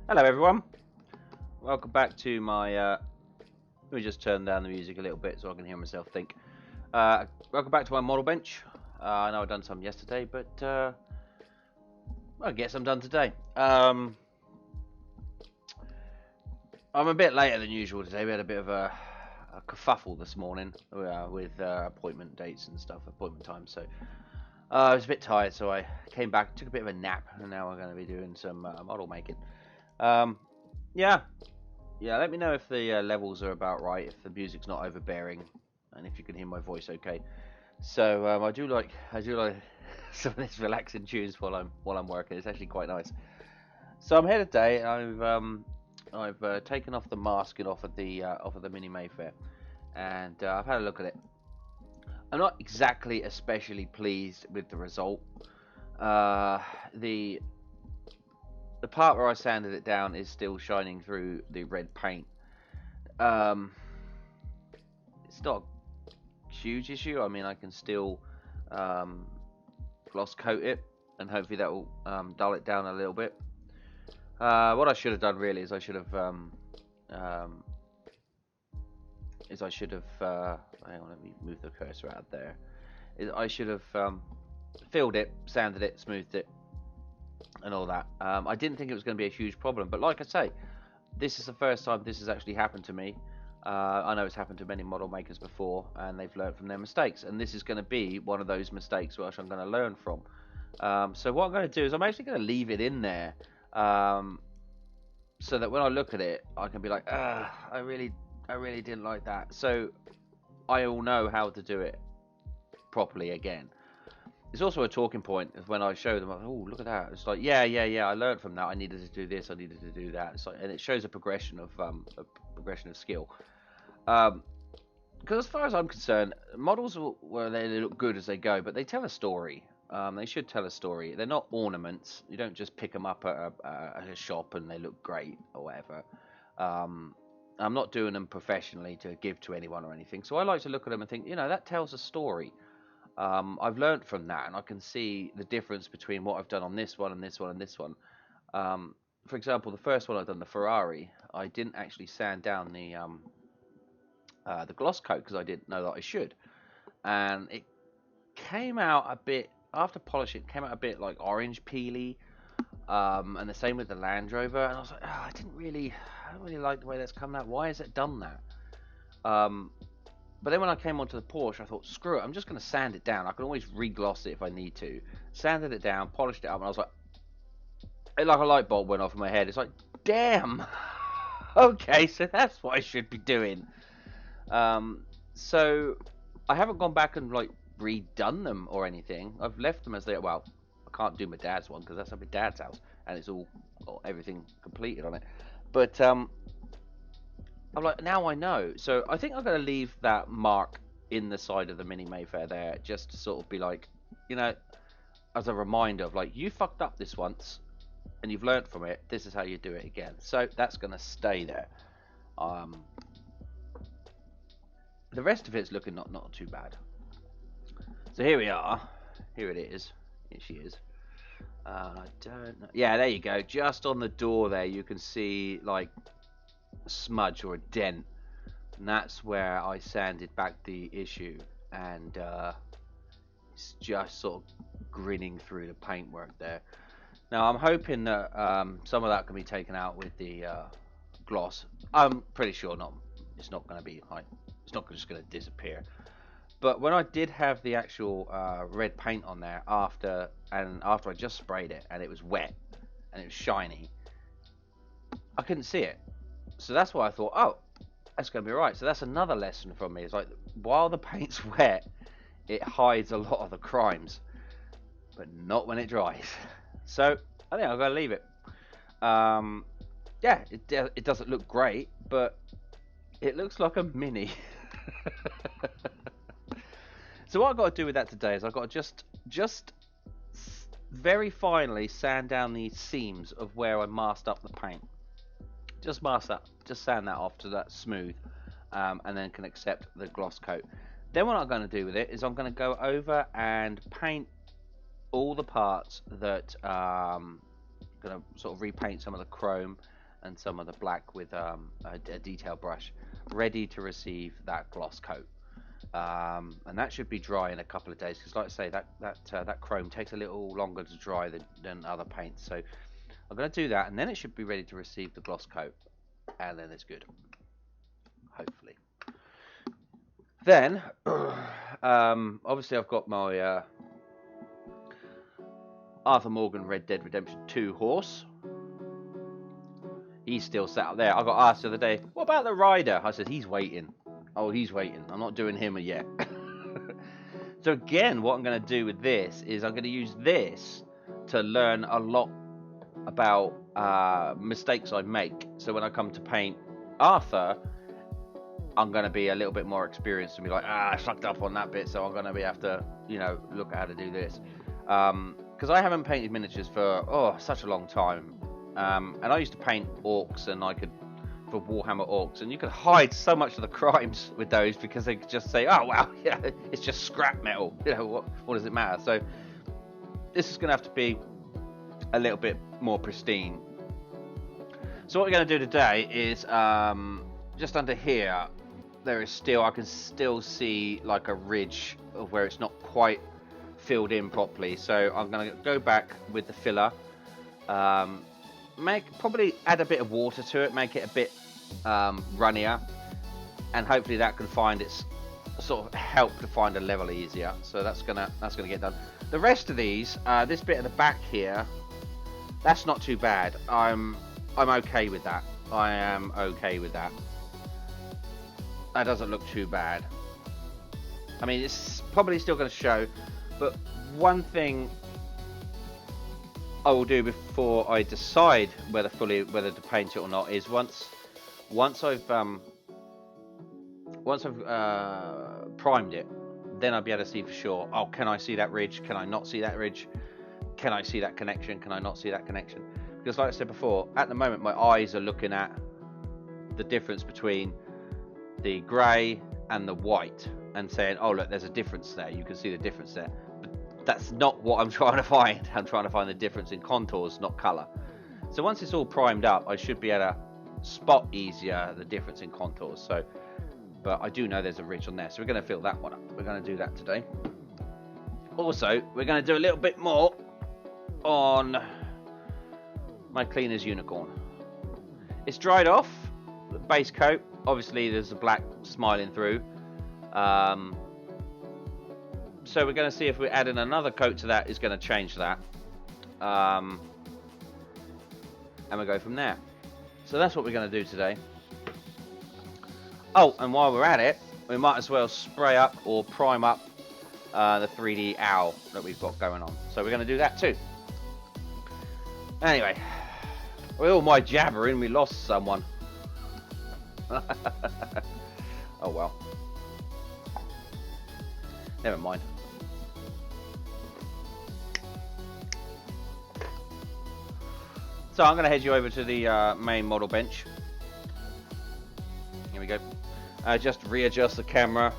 Hello everyone, welcome back to my, let me just turn down the music a little bit so I can hear myself think. Welcome back to my model bench. I know I've done some yesterday, but I guess I'm done today. I'm a bit later than usual today. We had a bit of a kerfuffle this morning with appointment dates and stuff, appointment times, so I was a bit tired, so I came back, took a bit of a nap, and now we're going to be doing some model making. Yeah, let me know if the levels are about right, if the music's not overbearing, and if you can hear my voice okay. So I do like some of these relaxing tunes while I'm working. It's actually quite nice. So I'm here today. I've taken off the masking off of the mini Mayfair, and I've had a look at it. I'm not exactly especially pleased with the result. The part where I sanded it down is still shining through the red paint. It's not a huge issue. I mean, I can still gloss coat it, and hopefully that will dull it down a little bit. What I should have done really is I should have hang on, let me move the cursor out there. I should have filled it, sanded it, smoothed it, and all that. I didn't think it was going to be a huge problem, but like I say, this is the first time this has actually happened to me. I know it's happened to many model makers before, and they've learned from their mistakes, and this is going to be one of those mistakes which I'm going to learn from. So what I'm going to do is I'm actually going to leave it in there, so that when I look at it, I can be like, I really didn't like that. So I all know how to do it properly again. It's also a talking point when I show them, oh, look at that. It's like, yeah, I learned from that. I needed to do this, I needed to do that. It's like, and it shows a progression of skill. Because as far as I'm concerned, models, well, they look good as they go, but they tell a story. They should tell a story. They're not ornaments. You don't just pick them up at a shop and they look great or whatever. I'm not doing them professionally to give to anyone or anything. So I like to look at them and think, that tells a story. I've learned from that, and I can see the difference between what I've done on this one and this one and this one. For example, the first one I've done, the Ferrari, I didn't actually sand down the gloss coat because I didn't know that I should, and it came out a bit after polishing. It came out a bit like orange peely, and the same with the Land Rover. And I was like, I don't really like the way that's come out. Why has it done that? But then when I came onto the Porsche, I thought, screw it, I'm just going to sand it down. I can always re-gloss it if I need to. Sanded it down, polished it up, and I was like a light bulb went off in my head. It's like, damn. Okay, so that's what I should be doing. So I haven't gone back and redone them or anything. I've left them as they are. Well, I can't do my dad's one because that's at my dad's house, and it's all everything completed on it. But I'm like, now I know. So I think I'm going to leave that mark in the side of the mini Mayfair there, just to sort of be like, as a reminder of like, you fucked up this once and you've learned from it. This is how you do it again. So that's going to stay there. The rest of it's looking not too bad. So here we are. Here it is. Here she is. I don't know. Yeah, there you go. Just on the door there, you can see like smudge or a dent, and that's where I sanded back the issue, and it's just sort of grinning through the paintwork there. Now I'm hoping that some of that can be taken out with the gloss. I'm pretty sure it's not going to be like, it's not just going to disappear. But when I did have the actual red paint on there after I just sprayed it and it was wet and it was shiny, I couldn't see it. So that's why I thought, oh, that's going to be right. So that's another lesson from me. It's like, while the paint's wet, it hides a lot of the crimes, but not when it dries. So I think I'm going to leave it. Yeah, it doesn't look great, but it looks like a mini. So what I've got to do with that today is I've got to just very finely sand down the seams of where I masked up the paint. Just sand that off to that smooth, and then can accept the gloss coat. Then what I'm going to do with it is I'm going to go over and paint all the parts that going to sort of repaint some of the chrome and some of the black with a detail brush, ready to receive that gloss coat. And that should be dry in a couple of days, because like I say, that chrome takes a little longer to dry than other paints. So I'm going to do that, and then it should be ready to receive the gloss coat, and then it's good, hopefully. Then obviously I've got my Arthur Morgan Red Dead Redemption 2 horse. He's still sat up there. I got asked the other day, what about the rider? I said, he's waiting. Oh, he's waiting. I'm not doing him yet. So again, what I'm going to do with this is I'm going to use this to learn a lot about mistakes I make. So when I come to paint Arthur, I'm going to be a little bit more experienced and be like, I fucked up on that bit, so I'm going to have to, look at how to do this. Because I haven't painted miniatures for such a long time. And I used to paint orcs, and I could, for Warhammer orcs, and you could hide so much of the crimes with those, because they could just say, oh wow, yeah, it's just scrap metal, what does it matter? So this is going to have to be a little bit more pristine. So what we're going to do today is just under here there is still, I can still see like a ridge of where it's not quite filled in properly, so I'm going to go back with the filler, probably add a bit of water to it, make it a bit runnier, and hopefully that can find its sort of help to find a level easier. So that's gonna get done. The rest of these, this bit at the back here, that's not too bad. I'm okay with that. I am okay with that. That doesn't look too bad. I mean, it's probably still going to show, but one thing I will do before I decide whether to paint it or not is once I've primed it, then I'll be able to see for sure. Oh, can I see that ridge? Can I not see that ridge? Can I see that connection? Can I not see that connection? Because like I said before, at the moment my eyes are looking at the difference between the grey and the white and saying, oh look, there's a difference there. You can see the difference there. That's not what I'm trying to find. I'm trying to find the difference in contours, not colour. So once it's all primed up, I should be able to spot easier the difference in contours. So, but I do know there's a ridge on there, so we're going to fill that one up. We're going to do that today. Also, we're going to do a little bit more on my Cleaner's Unicorn. It's dried off, the base coat. Obviously, there's a black smiling through. So we're going to see if we're adding another coat to that is going to change that. And we'll go from there. So that's what we're going to do today. Oh, and while we're at it, we might as well spray up or prime up the 3D owl that we've got going on. So we're going to do that too. Anyway, with all my jabbering, we lost someone. Oh well. Never mind. So I'm going to head you over to the main model bench. Here we go. Just readjust the camera.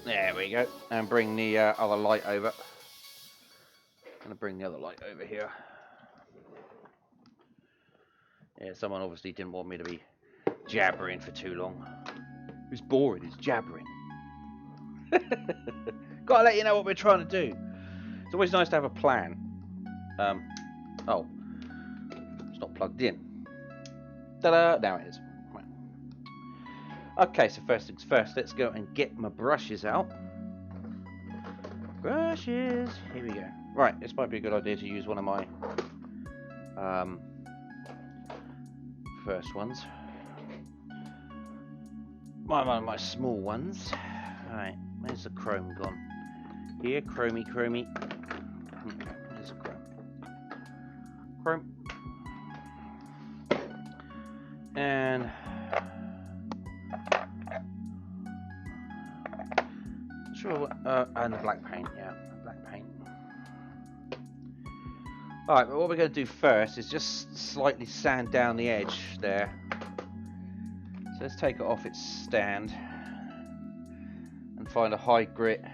There we go. And bring the other light over. I'm going to bring the other light over here. Yeah, someone obviously didn't want me to be jabbering for too long. It's boring, it's jabbering. Gotta let you know what we're trying to do. It's always nice to have a plan. Oh. It's not plugged in. Ta-da! Now it is. Right. Okay, so first things first, let's go and get my brushes out. Brushes! Here we go. Right, this might be a good idea to use one of my first ones. One of my small ones. Alright, where's the chrome gone? Here, chromey. Where's the chrome? Chrome. And sure, and the black paint, yeah, black paint. Alright, but what we're going to do first is just slightly sand down the edge there. So let's take it off its stand and find a high grit.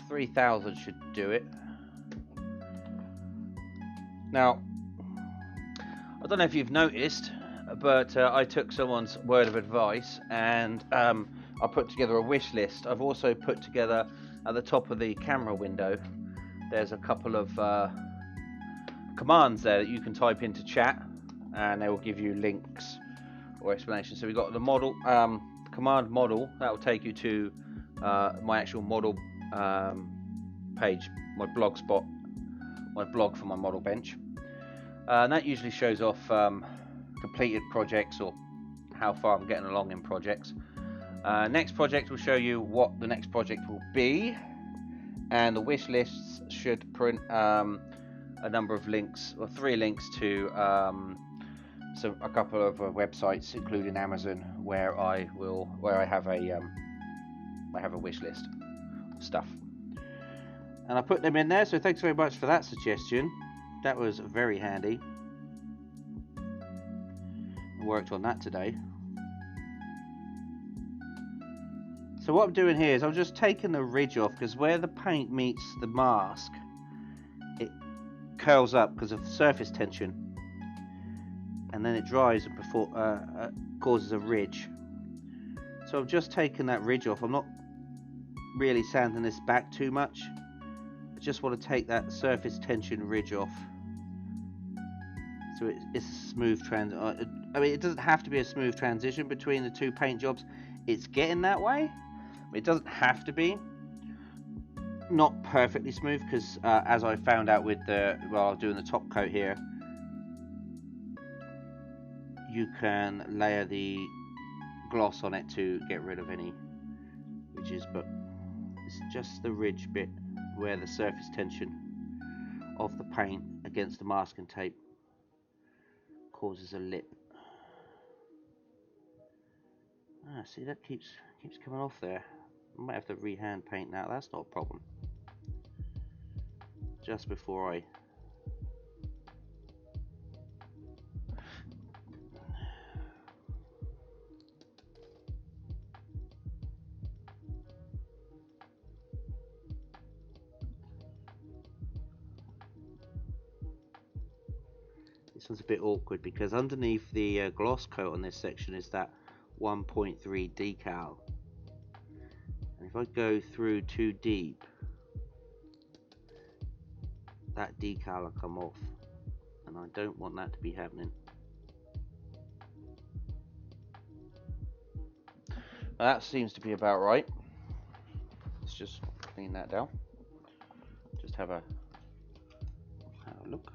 3000 should do it. Now, don't know if you've noticed, but I took someone's word of advice and I put together a wish list. I've also put together at the top of the camera window, there's a couple of commands there that you can type into chat, and they will give you links or explanations. So we've got the model, command model, that will take you to my actual model page, my blog spot, my blog for my model bench. And that usually shows off completed projects or how far I'm getting along in projects. Next project will show you what the next project will be, and the wish lists should print a number of links, or 3 links to a couple of websites, including Amazon, where I have a wish list of stuff, and I put them in there. So thanks very much for that suggestion. That was very handy. I worked on that today. So what I'm doing here is I'm just taking the ridge off, because where the paint meets the mask, it curls up because of the surface tension, and then it dries before causes a ridge. So I've just taken that ridge off. I'm not really sanding this back too much. I just want to take that surface tension ridge off, so it's a smooth transition. I mean, it doesn't have to be a smooth transition between the 2 paint jobs. It's getting that way. It doesn't have to be. Not perfectly smooth, because as I found out with while I was doing the top coat here, you can layer the gloss on it to get rid of any ridges, but it's just the ridge bit where the surface tension of the paint against the masking tape causes a lip. See, that keeps coming off there. I might have to rehand paint that. That's not a problem. Just before I this one's a bit awkward, because underneath the gloss coat on this section is that 1.3 decal, and if I go through too deep, that decal will come off, and I don't want that to be happening. Well, that seems to be about right. Let's just clean that down. Just have a look.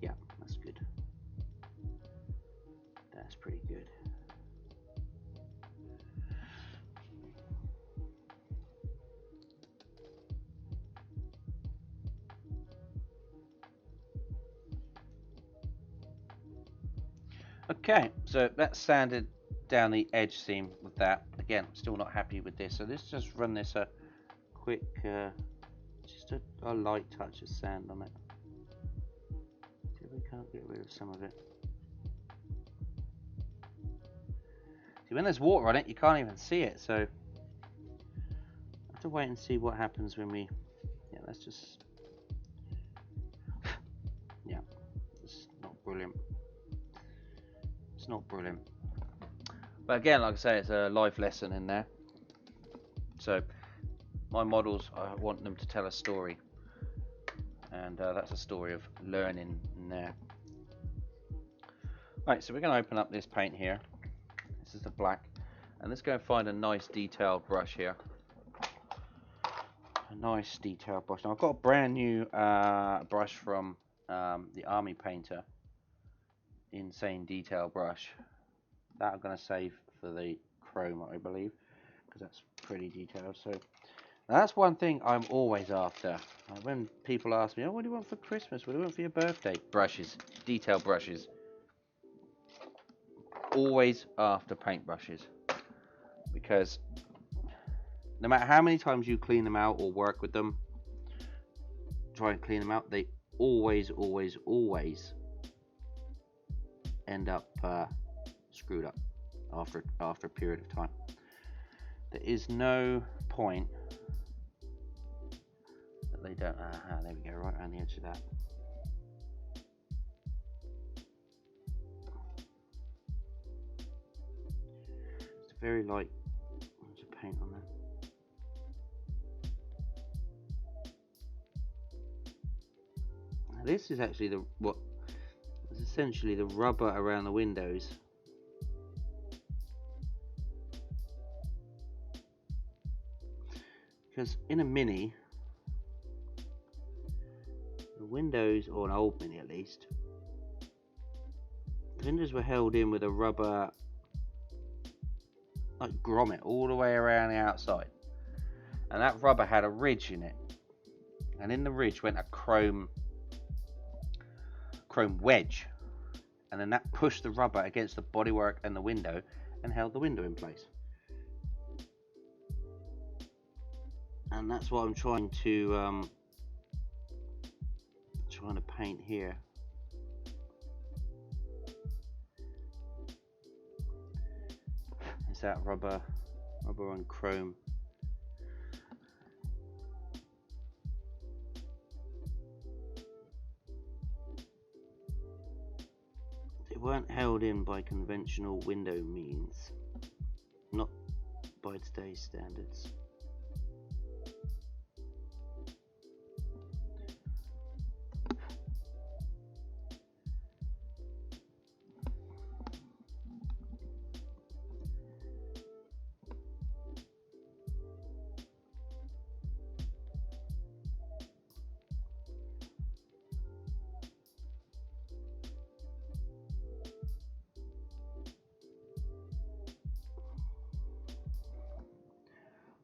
Yeah, that's good. That's pretty good. Okay, so that's sanded down the edge seam with that. Again, still not happy with this, so let's just run this a quick, just a light touch of sand on it. See if we can't get rid of some of it. See, when there's water on it, you can't even see it, so I have to wait and see what happens when we, yeah, let's just, yeah, it's not brilliant. It's not brilliant. But again, like I say, it's a life lesson in there. So my models, I want them to tell a story, and that's a story of learning in there. Right, so we're going to open up this paint here. This is the black, and let's go and find a nice detailed brush here. A nice detailed brush. Now I've got a brand new brush from the Army Painter. Insane detail brush that I'm going to save for the chrome, I believe, because that's pretty detailed. So that's one thing I'm always after. When people ask me, oh, what do you want for Christmas, what do you want for your birthday? Brushes, detail brushes. Always after paintbrushes, because no matter how many times you clean them out or work with them, try and clean them out, they always end up screwed up after a period of time. There is no point that they don't. There we go, right around the edge of that. It's very light. There's a paint on there. Now this is actually what is essentially the rubber around the windows. Because in a Mini, the windows, or an old Mini at least, the windows were held in with a rubber, like grommet, all the way around the outside. And that rubber had a ridge in it. And in the ridge went a chrome wedge. And then that pushed the rubber against the bodywork and the window and held the window in place. And that's what I'm trying to paint here. Is that rubber on chrome? They weren't held in by conventional window means, not by today's standards.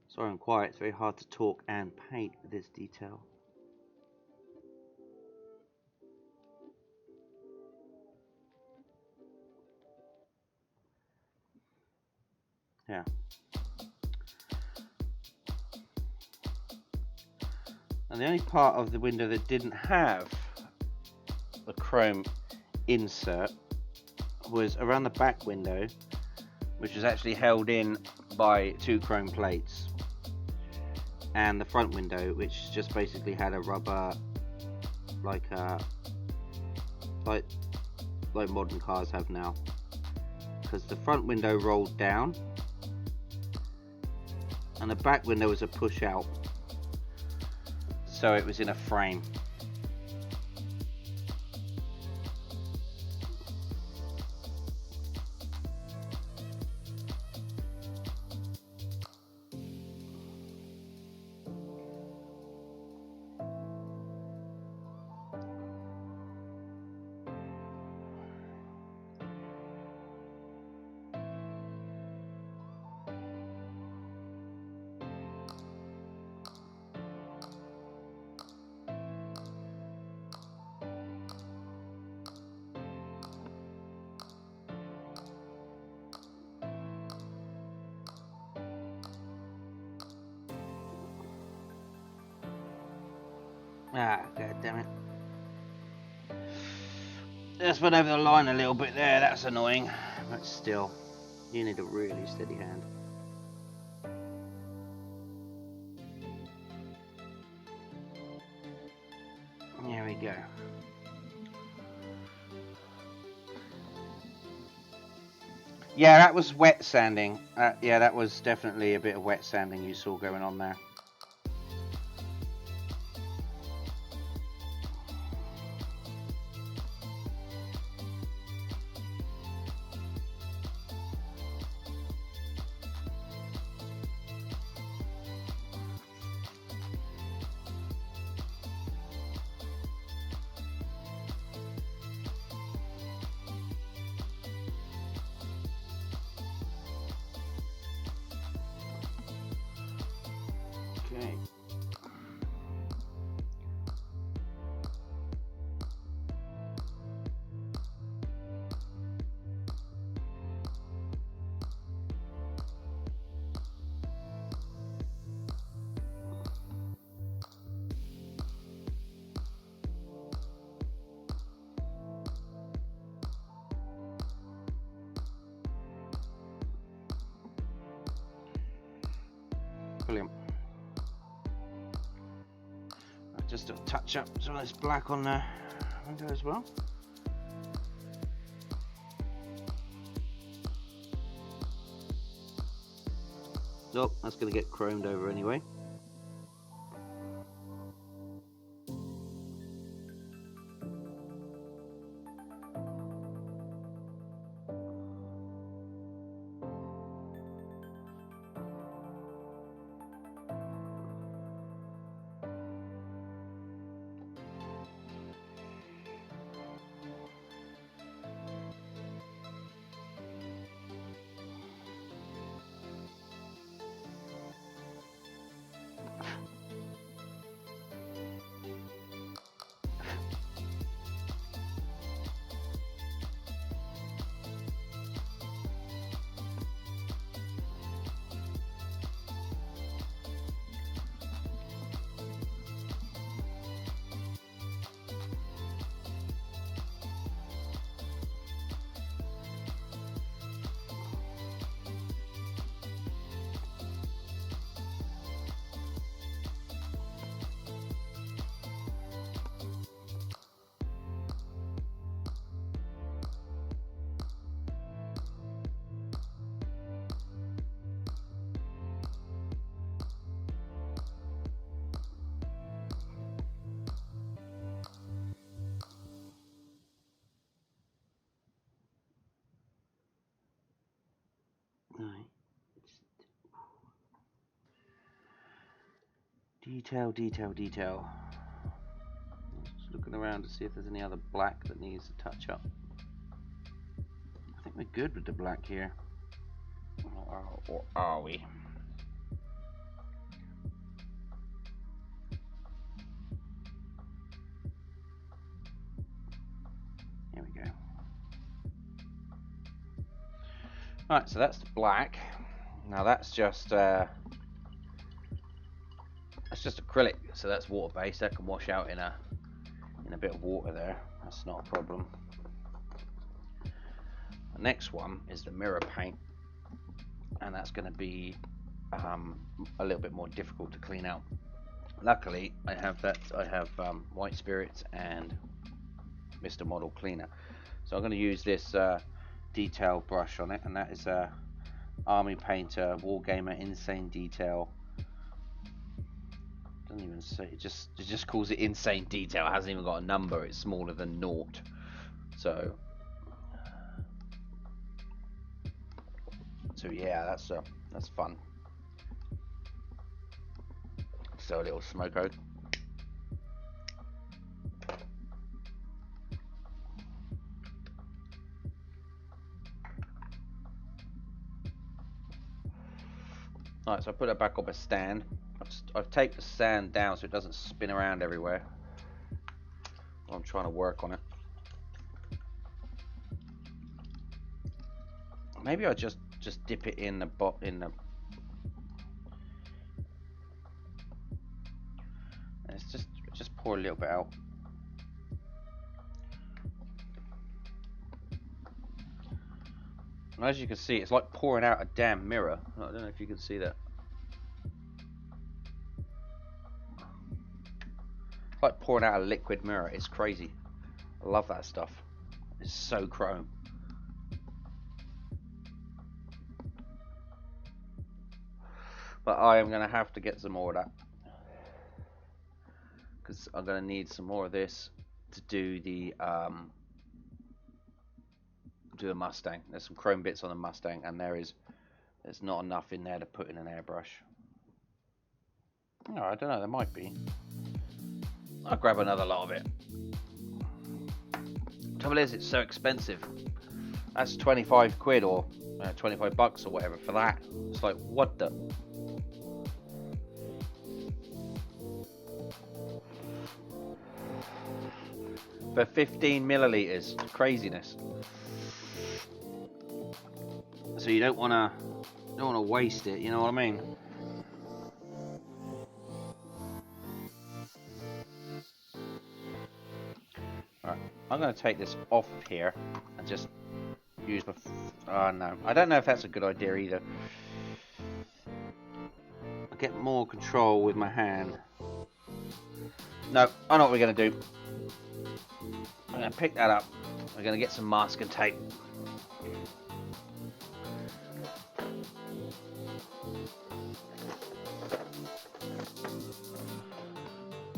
Sorry I'm quiet, it's very hard to talk and paint with this detail. Yeah. And the only part of the window that didn't have the chrome insert was around the back window, which was actually held in by 2 chrome plates, and the front window, which just basically had a rubber, like modern cars have now, because the front window rolled down and the back window was a push out, so it was in a frame. God damn it. Just went over the line a little bit there, that's annoying. But still, you need a really steady hand. There we go. Yeah, that was wet sanding. Yeah, that was definitely a bit of wet sanding you saw going on there. Okay. Brilliant. Just to touch up some of this black on the window as well. Oh, that's going to get chromed over anyway. Detail, detail, detail. Just looking around to see if there's any other black that needs to touch up. I think we're good with the black here. Or are we? Here we go. Alright, so that's the black. Now that's just acrylic, so that's water based. That can wash out in a bit of water there. That's not a problem. The next one is the mirror paint, and that's going to be a little bit more difficult to clean out. Luckily, I have white spirits and Mr. Model Cleaner, so I'm going to use this detail brush on it, and that is Army Painter Wargamer Insane Detail. Doesn't even say, it just calls it Insane Detail. It hasn't even got a number. It's smaller than 0. So yeah, that's fun. So a little smoke out. Alright, so I put it back up a stand. I've taped the sand down so it doesn't spin around everywhere while I'm trying to work on it. Maybe I just dip it in the and it's just pour a little bit out. And as you can see, it's like pouring out a damn mirror. I don't know if you can see that. It's like pouring out a liquid mirror. It's crazy. I love that stuff. It's so chrome. But I am going to have to get some more of that, because I'm going to need some more of this to do the Mustang. There's some chrome bits on the Mustang, and there's not enough in there to put in an airbrush. No, I don't know, there might be. I'll grab another lot of it. Trouble is, it's so expensive. That's 25 quid or 25 bucks or whatever for that. It's like, what the? For 15 milliliters, craziness. So you don't want to waste it, you know what I mean? Alright, I'm going to take this off here and just use my... Oh no, I don't know if that's a good idea either. get more control with my hand. No, I know what we're going to do. I'm going to pick that up. We're going to get some masking tape.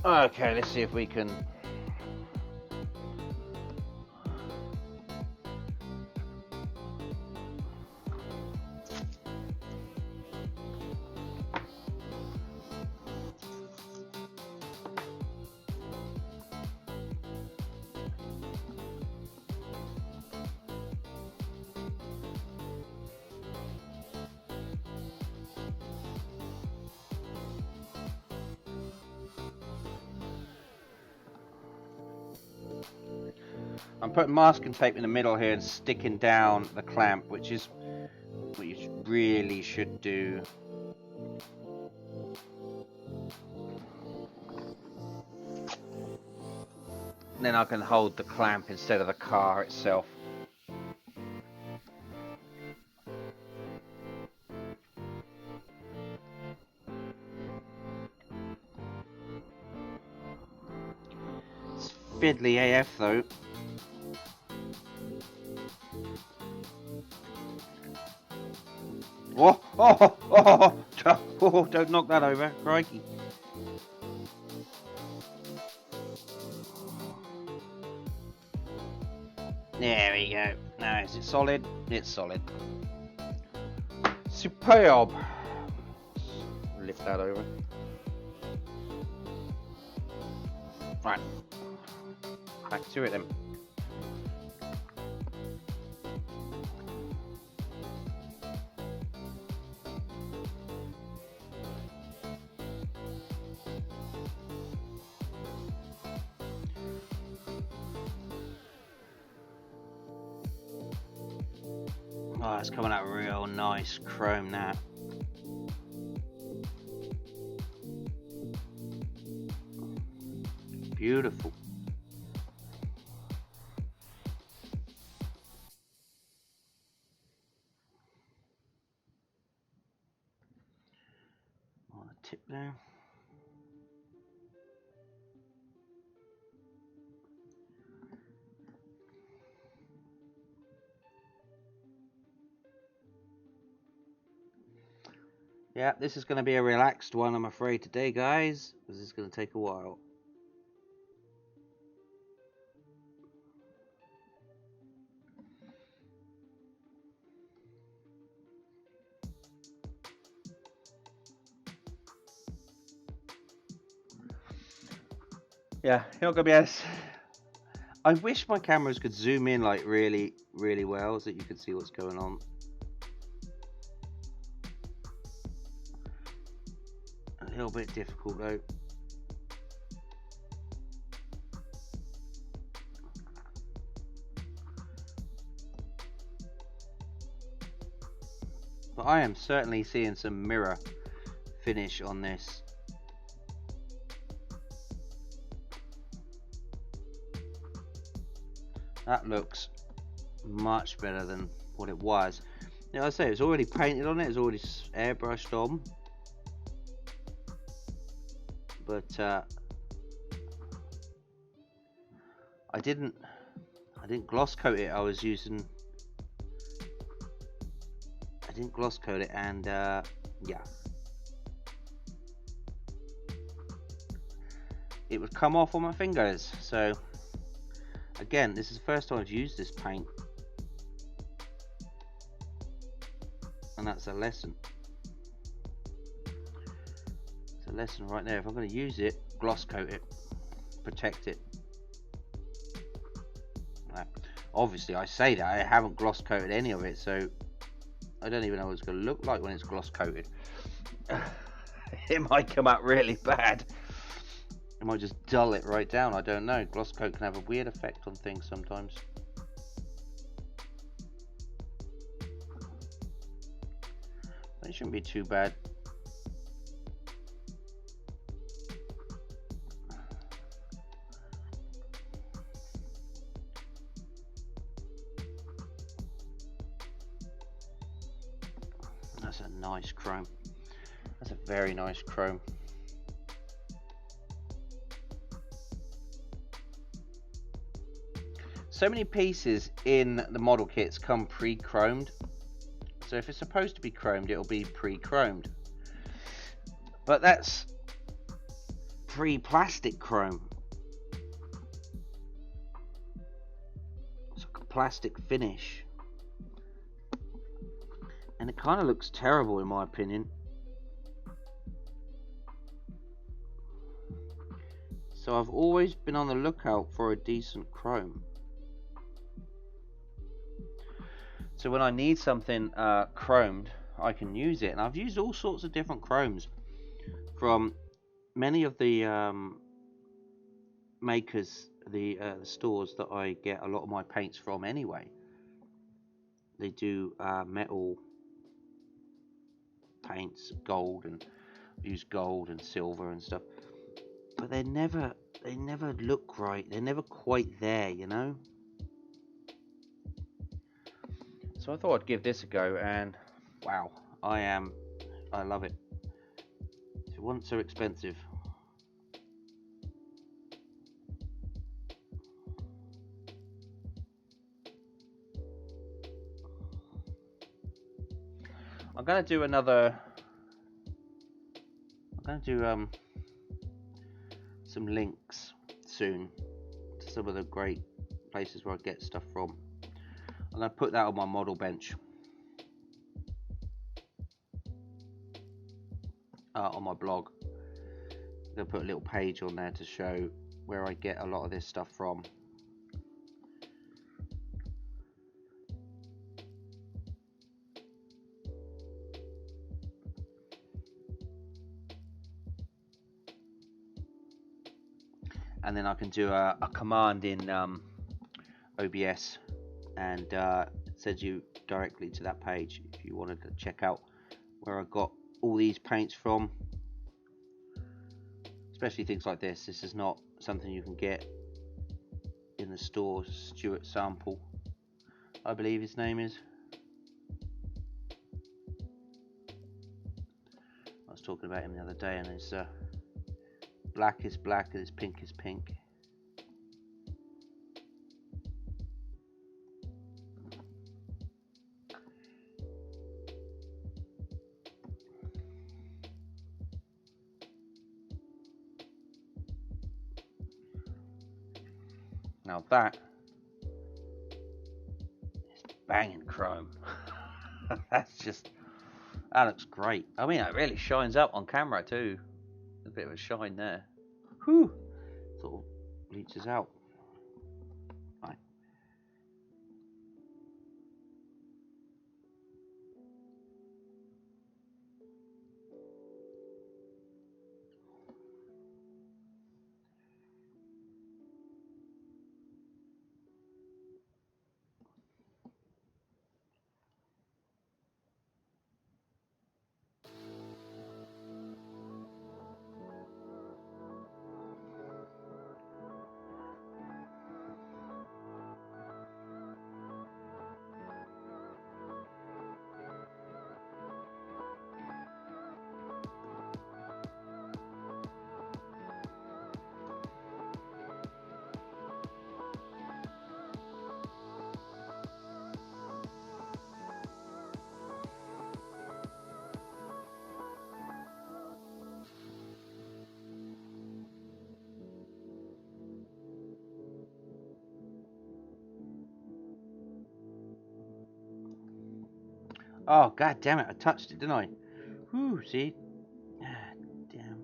Okay, let's see if we can... I'm putting masking tape in the middle here and sticking down the clamp, which is what you really should do. And then I can hold the clamp instead of the car itself. It's fiddly AF though. Oh, don't knock that over, crikey. There we go. Now, is it solid? It's solid. Superb. Lift that over. Right. Back to it then. Oh, it's coming out real nice chrome that. Beautiful. On the tip there. Yeah, this is going to be a relaxed one, I'm afraid, today, guys. This is going to take a while. Yeah, you're not going to be as... I wish my cameras could zoom in like really, really well so that you could see what's going on. A little bit difficult though. But I am certainly seeing some mirror finish on this. That looks much better than what it was. Now, I say it's already painted on it, it's already airbrushed on. But I didn't gloss coat it. I didn't gloss coat it, and yeah, it would come off on my fingers. So again, this is the first time I've used this paint, and that's a lesson. It's a lesson right there. If I'm going to use it, gloss coat it, protect it. Obviously, I say that I haven't gloss coated any of it, so I don't even know what it's going to look like when it's gloss coated. It might come out really bad. It might just dull it right down. I don't know. Gloss coat can have a weird effect on things sometimes. It shouldn't be too bad. That's a nice chrome. That's a Very nice chrome. So many pieces in the model kits come pre-chromed. So if it's supposed to be chromed, it'll be pre-chromed. But that's pre-plastic chrome. It's like a plastic finish. And it kind of looks terrible in my opinion. So I've always been on the lookout for a decent chrome. So when I need something chromed, I can use it. And I've used all sorts of different chromes from many of the makers, the stores that I get a lot of my paints from anyway. They do metal paints, gold, and use gold and silver and stuff. But they never look right. They're never quite there, you know. So I thought I'd give this a go, and wow, I love it. It wasn't so expensive. I'm gonna do some links soon to some of the great places where I get stuff from. I'm going to put that on my model bench on my blog. I'm going to put a little page on there to show where I get a lot of this stuff from. And then I can do a command in OBS and send you directly to that page if you wanted to check out where I got all these paints from. Especially things like this. This is not something you can get in the store. Stuart Sample, I believe his name is. I was talking about him the other day, and his black is black and his pink is pink. Now that is banging chrome. That looks great. I mean, it really shines out on camera too. A bit of a shine there. Whew. Sort of bleaches out. Right. Oh, god damn it, I touched it, didn't I? Whew, see? Ah, damn.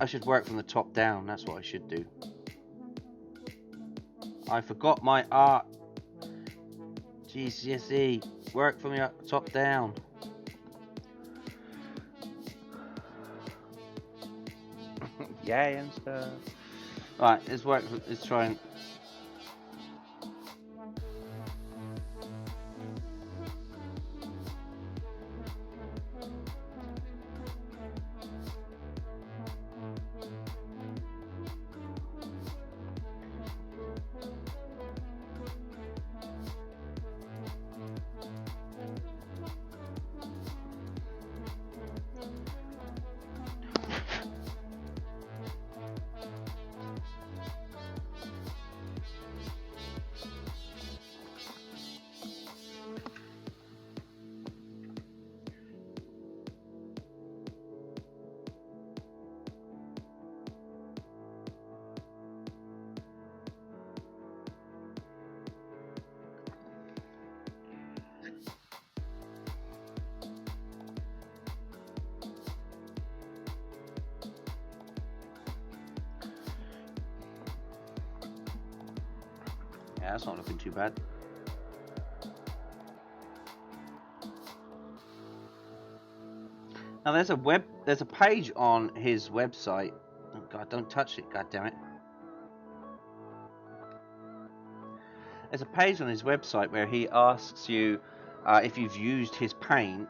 I should work from the top down, that's what I should do. I forgot my art. GCSE, work from the top down. Yay and stuff. Right, let's try and... Yeah, that's not looking too bad. Now there's a page on his website. Oh God, don't touch it, God damn it. There's a page on his website where he asks you if you've used his paint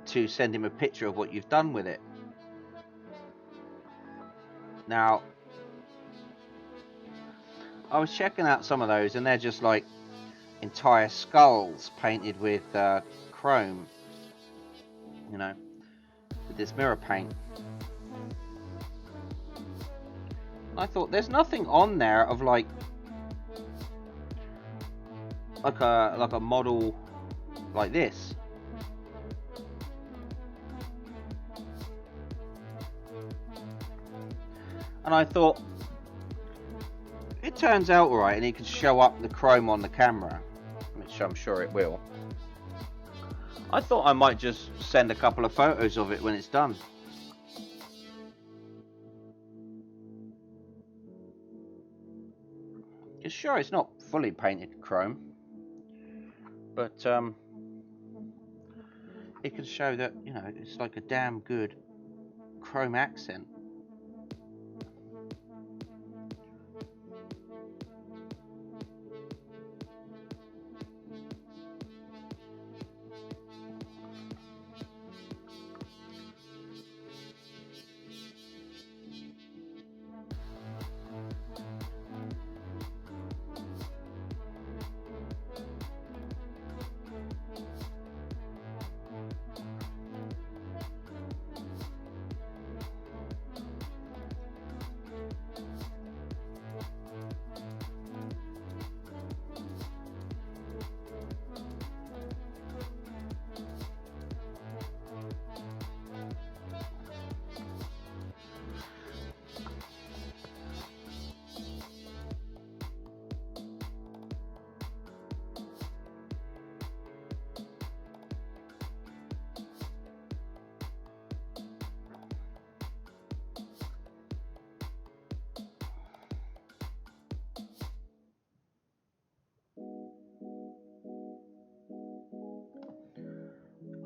to send him a picture of what you've done with it. Now, I was checking out some of those, and they're just like entire skulls painted with chrome, you know, with this mirror paint. I thought there's nothing on there of like a model like this. And I thought, it turns out alright, and it can show up the chrome on the camera, which I'm sure it will. I thought I might just send a couple of photos of it when it's done. It's sure it's not fully painted chrome, but it can show that, you know, it's like a damn good chrome accent.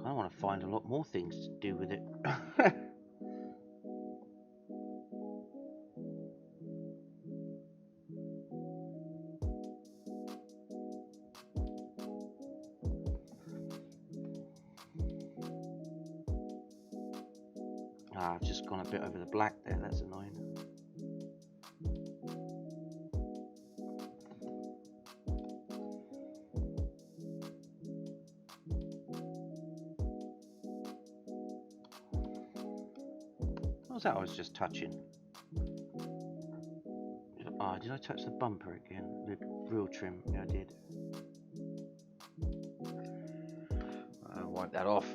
I want to find a lot more things to do with it. I've just gone a bit over the black there, that's annoying. What was that I was just touching? Oh, did I touch the bumper again? The wheel trim? Yeah, I did. I'll wipe that off.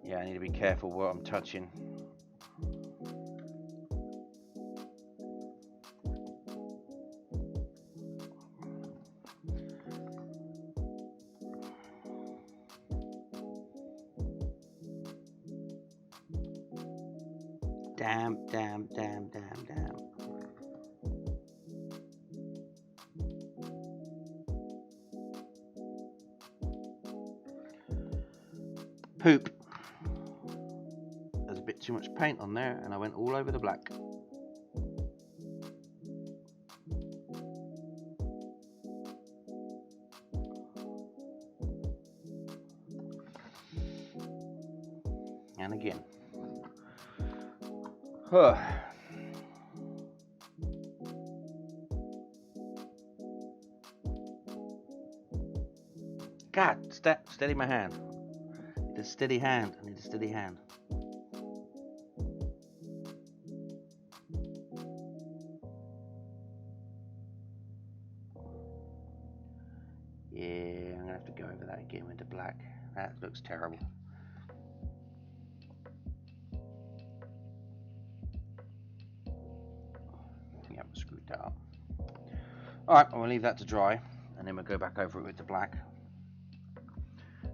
Yeah, I need to be careful what I'm touching. Damn. Poop. There's a bit too much paint on there, and I went all over the black. And again. Huh. God, steady my hand. I need a steady hand. Yeah, I'm gonna have to go over that again with the black. That looks terrible. Yep, screwed that up. Alright, I'm gonna leave that to dry, and then we'll go back over it with the black.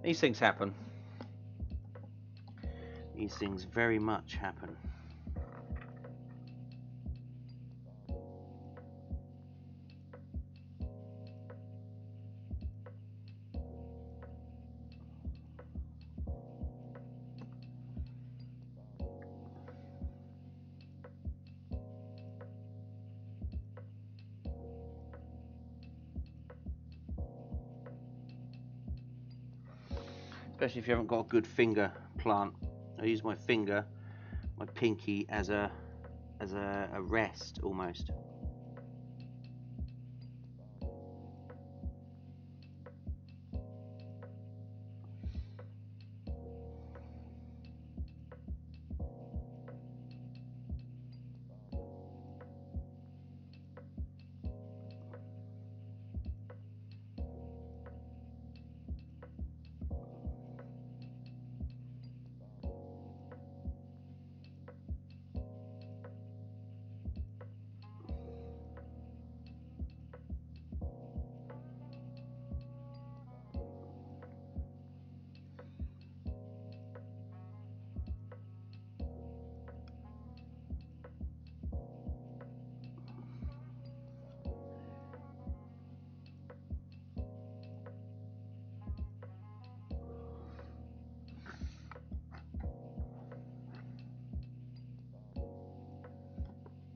These things happen. These things very much happen. Especially if you haven't got a good finger plant. I use my finger, my pinky, as a rest almost.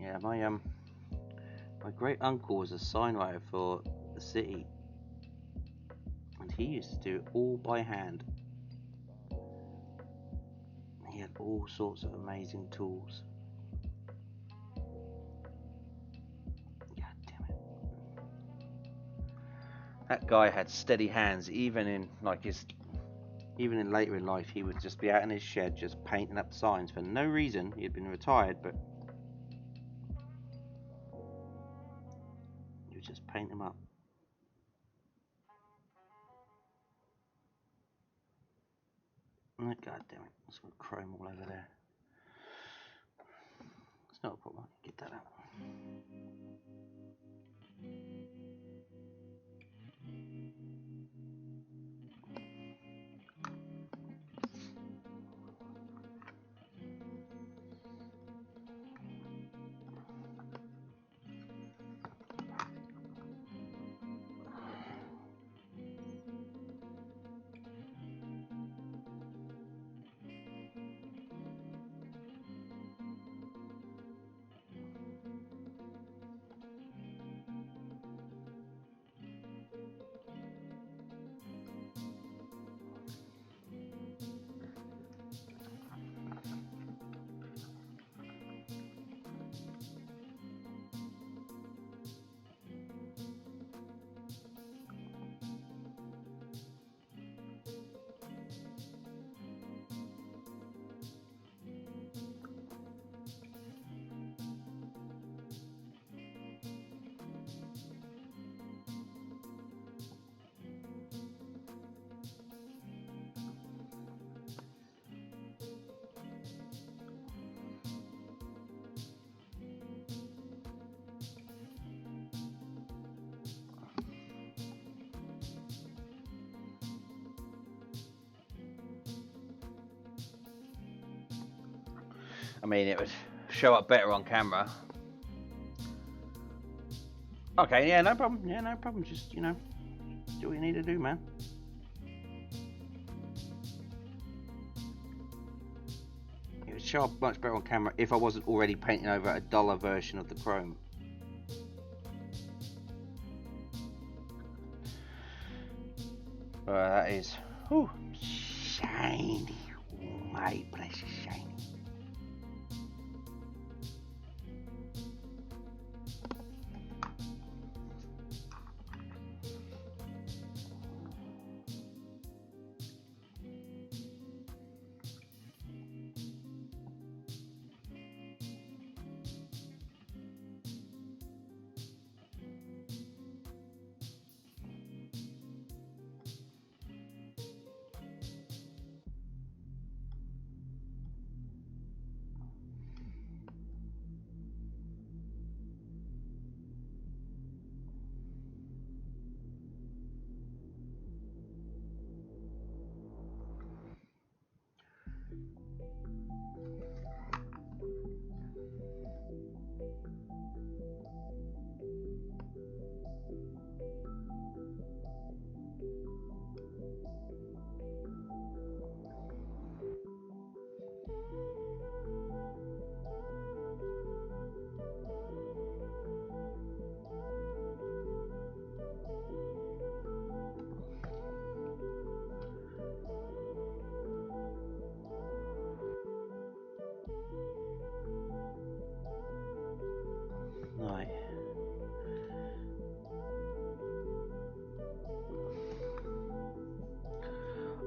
Yeah, my great uncle was a signwriter for the city, and he used to do it all by hand. He had all sorts of amazing tools. God damn it! That guy had steady hands, even in later in life. He would just be out in his shed, just painting up signs for no reason. He had been retired, but he would just paint them up. Oh, God damn it! It's got chrome all over there. It's not a problem. Get that out. I mean, it would show up better on camera. Okay, yeah, no problem. Yeah, no problem. Just, do what you need to do, man. It would show up much better on camera if I wasn't already painting over a duller version of the chrome. That is, shiny. Oh, my precious shiny.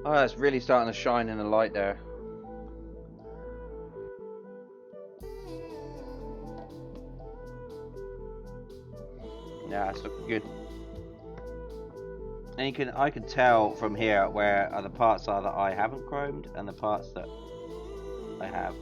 Oh, it's really starting to shine in the light there. Yeah, it's looking good. And I can tell from here where the parts are that I haven't chromed and the parts that I have.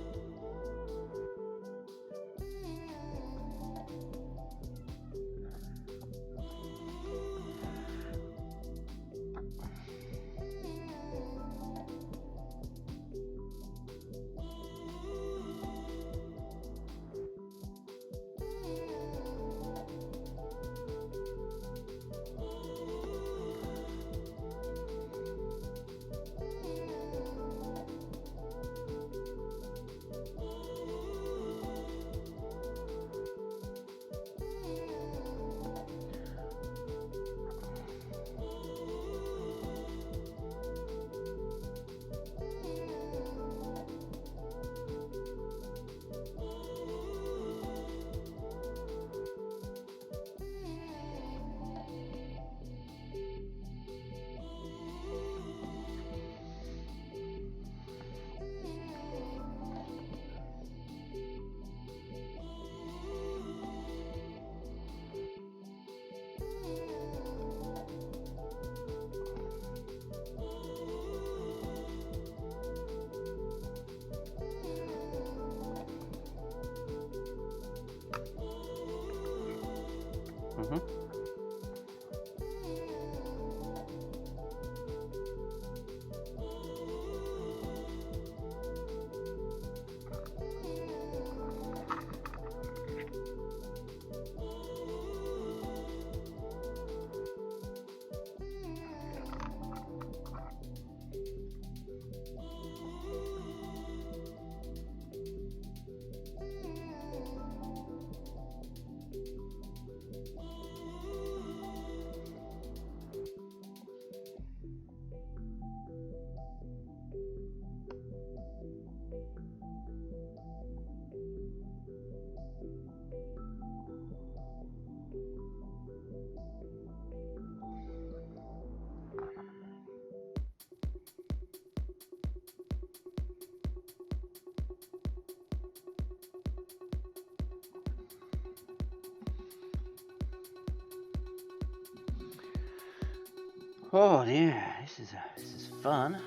Oh yeah, this is fun.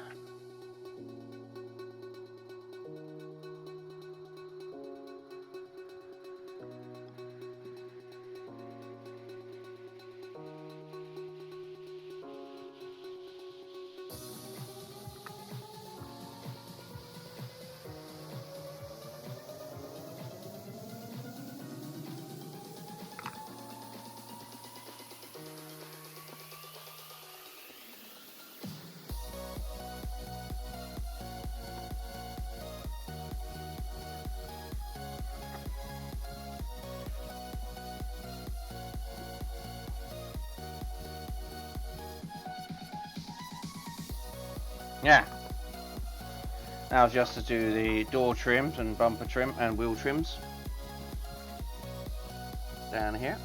Yeah. Now just to do the door trims and bumper trim and wheel trims down here.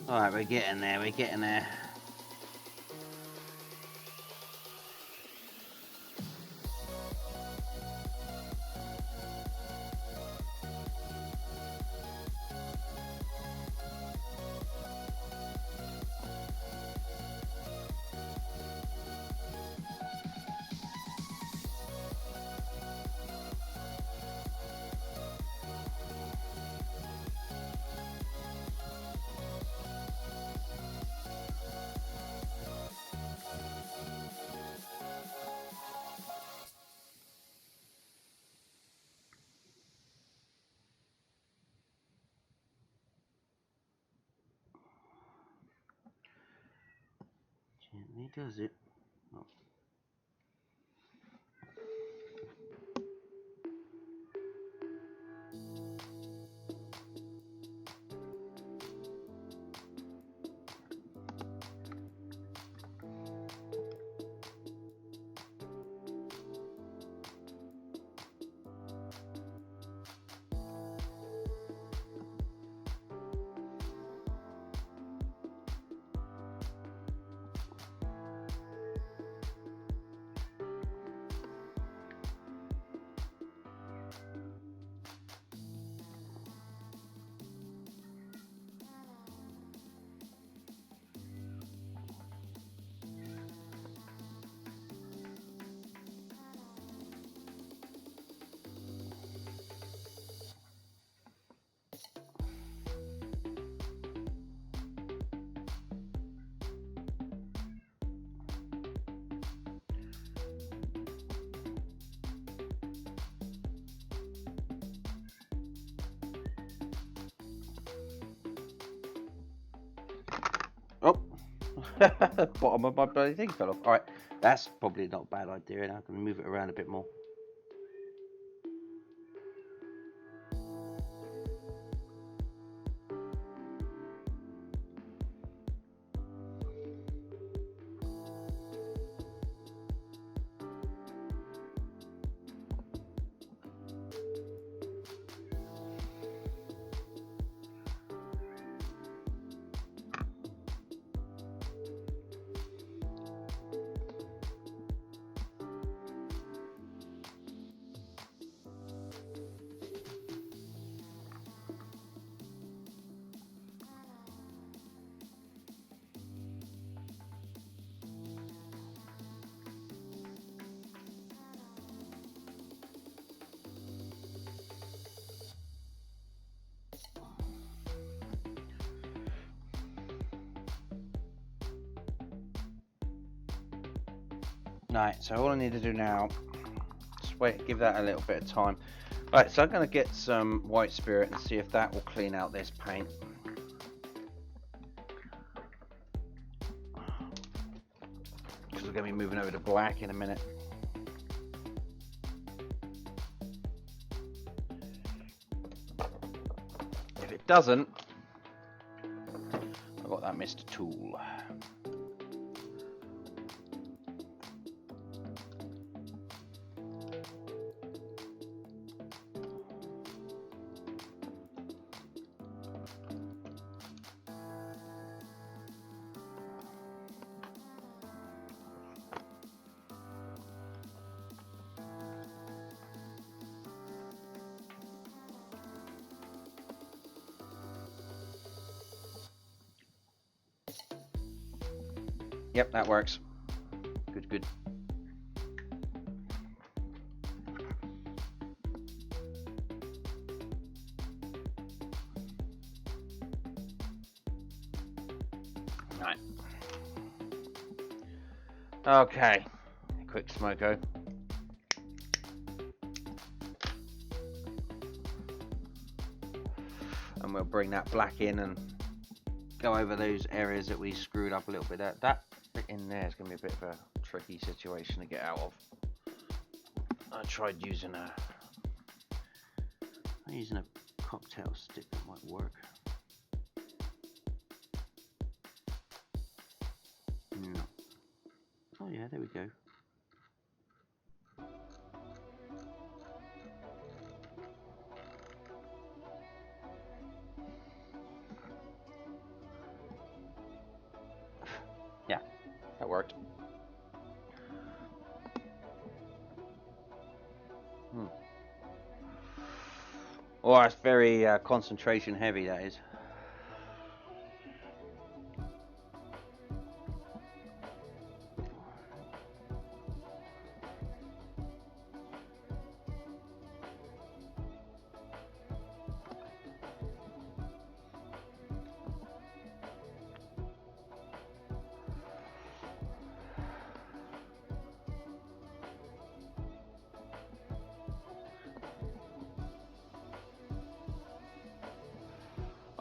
Alright, we're getting there, we're getting there. He does it. Oh. Oh, bottom of my bloody thing fell off. Alright, that's probably not a bad idea. Now I can move it around a bit more. Right, so all I need to do now, just wait, give that a little bit of time. Right, so I'm going to get some white spirit and see if that will clean out this paint. Because we're going to be moving over to black in a minute. If it doesn't, I've got that Mr. Tool. Yep, that works. Good, good. Right. Okay. Quick smoko. And we'll bring that black in and go over those areas that we screwed up a little bit. That bit in there is going to be a bit of a tricky situation to get out of. I tried using a cocktail stick that might work. No. Oh yeah, there we go. Yeah, that worked. Oh, it's very concentration heavy, that is.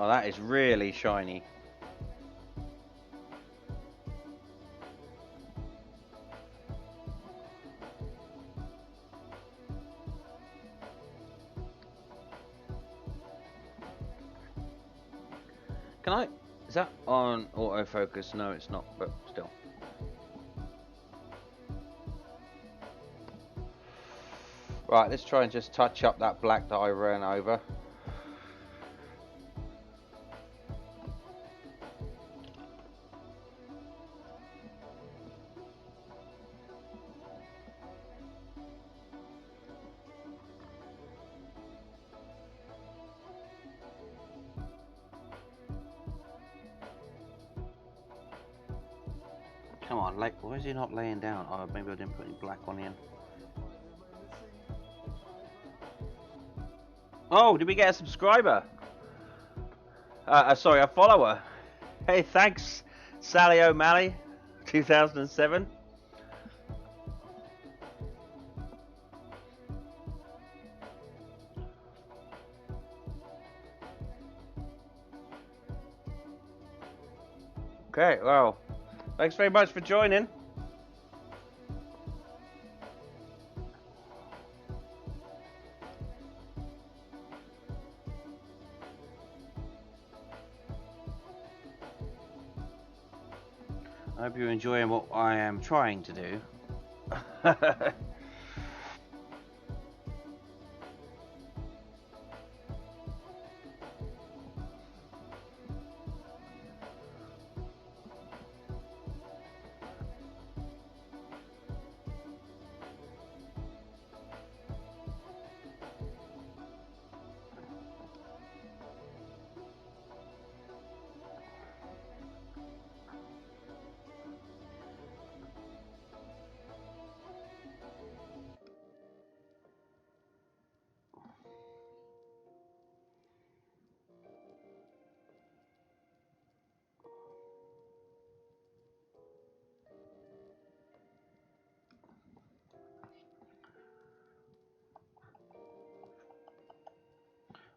Oh, that is really shiny. Can I? Is that on autofocus? No, it's not, but still. Right, let's try and just touch up that black that I ran over. Come on, like, why is he not laying down? Oh, maybe I didn't put any black on the end. Oh, did we get a subscriber? Sorry, a follower. Hey, thanks, Sally O'Malley, 2007. Okay, well, thanks very much for joining. I hope you're enjoying what I am trying to do.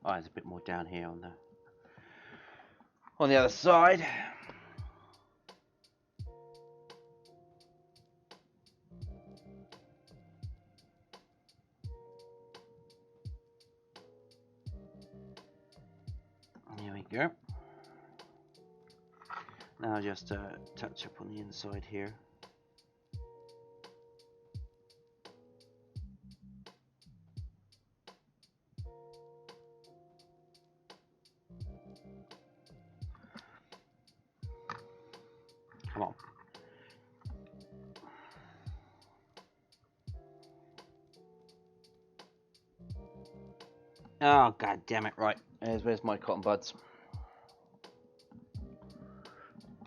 Oh, there's a bit more down here on the other side. There we go. Now just touch up on the inside here. Come on. Oh, god damn it. Right. Where's my cotton buds?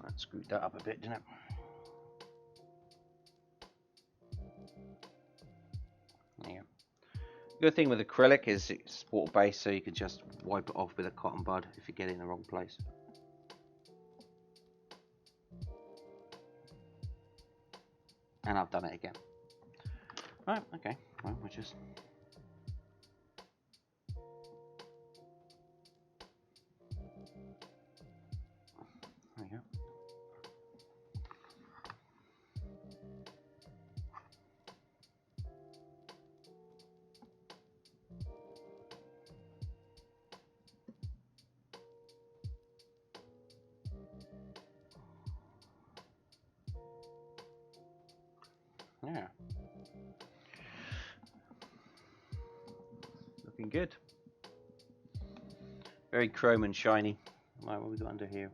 That screwed that up a bit, didn't it? There you go. Good thing with acrylic is it's water based, so you can just wipe it off with a cotton bud if you get it in the wrong place. And I've done it again. Right, okay. Well, we'll just... There you go. Yeah. Looking good. Very chrome and shiny. Right, what have we got under here?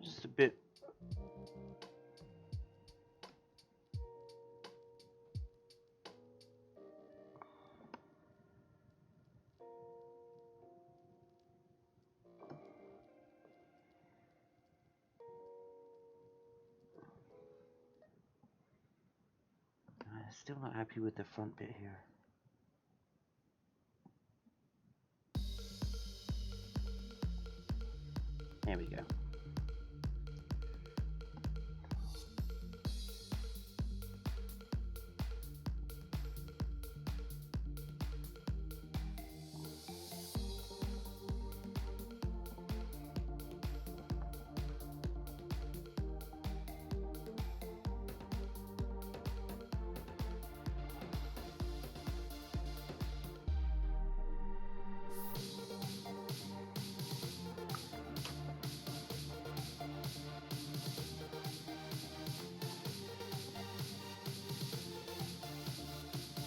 Just a bit. Still not happy with the front bit here. There we go.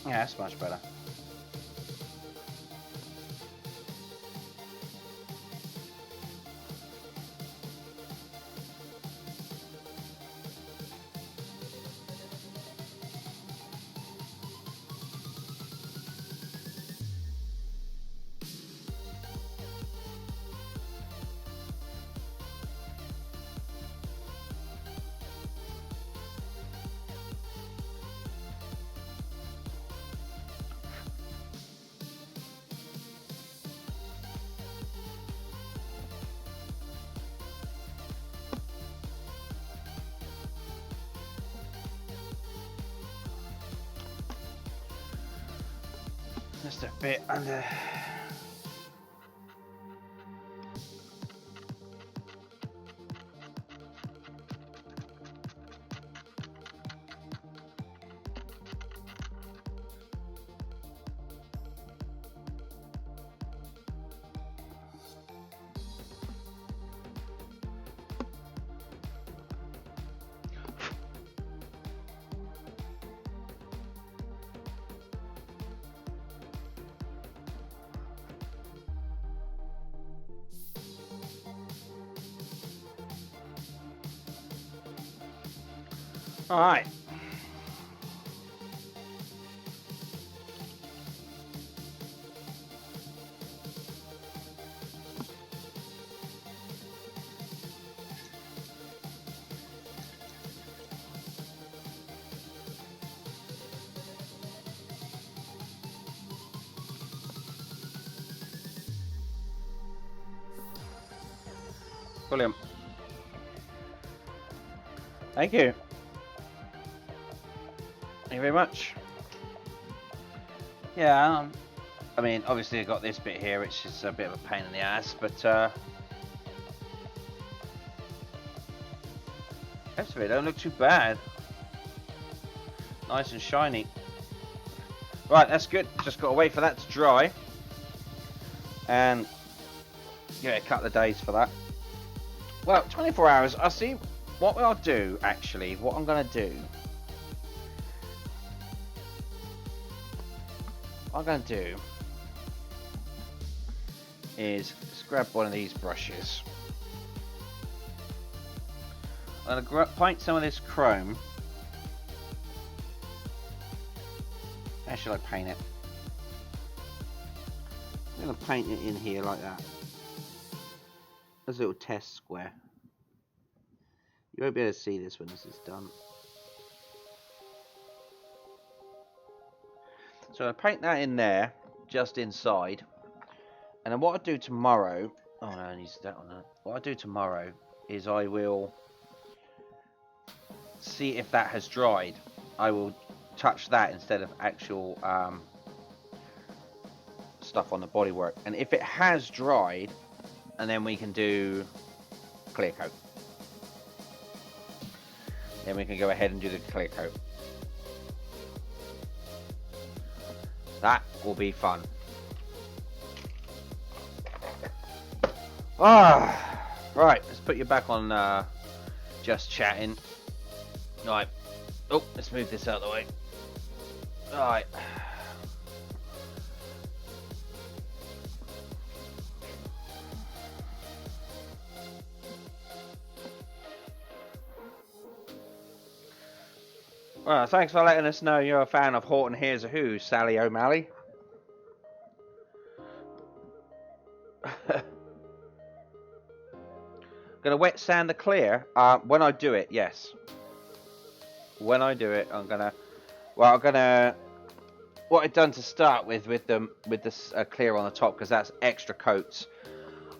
Yeah, that's much better. Just a bit under. All right. Brilliant. Thank you. Thank you very much. Yeah, I mean, obviously I got this bit here, which is a bit of a pain in the ass, but rest of it don't look too bad. Nice and shiny. Right, that's good. Just got to wait for that to dry, and give it a couple of days for that. Well, 24 hours. I'll see what I'll do. Actually, what I'm gonna do. What I'm going to do is just grab one of these brushes. I'm going to paint some of this chrome. How should I paint it? I'm going to paint it in here like that. As a little test square. You won't be able to see this when this is done. So I paint that in there, just inside, and then what I do tomorrow. Oh no, I need that on that. What I do tomorrow is I will see if that has dried. I will touch that instead of actual stuff on the bodywork, and if it has dried, and then we can do clear coat. Then we can go ahead and do the clear coat. That will be fun. Right, let's put you back on just chatting. Right. Oh, let's move this out of the way. Right. Well, thanks for letting us know you're a fan of Horton Hears a Who, Sally O'Malley. Gonna wet sand the clear. When I do it, yes. When I do it, I'm gonna. Well, I'm gonna. What I've done to start with this clear on the top, because that's extra coats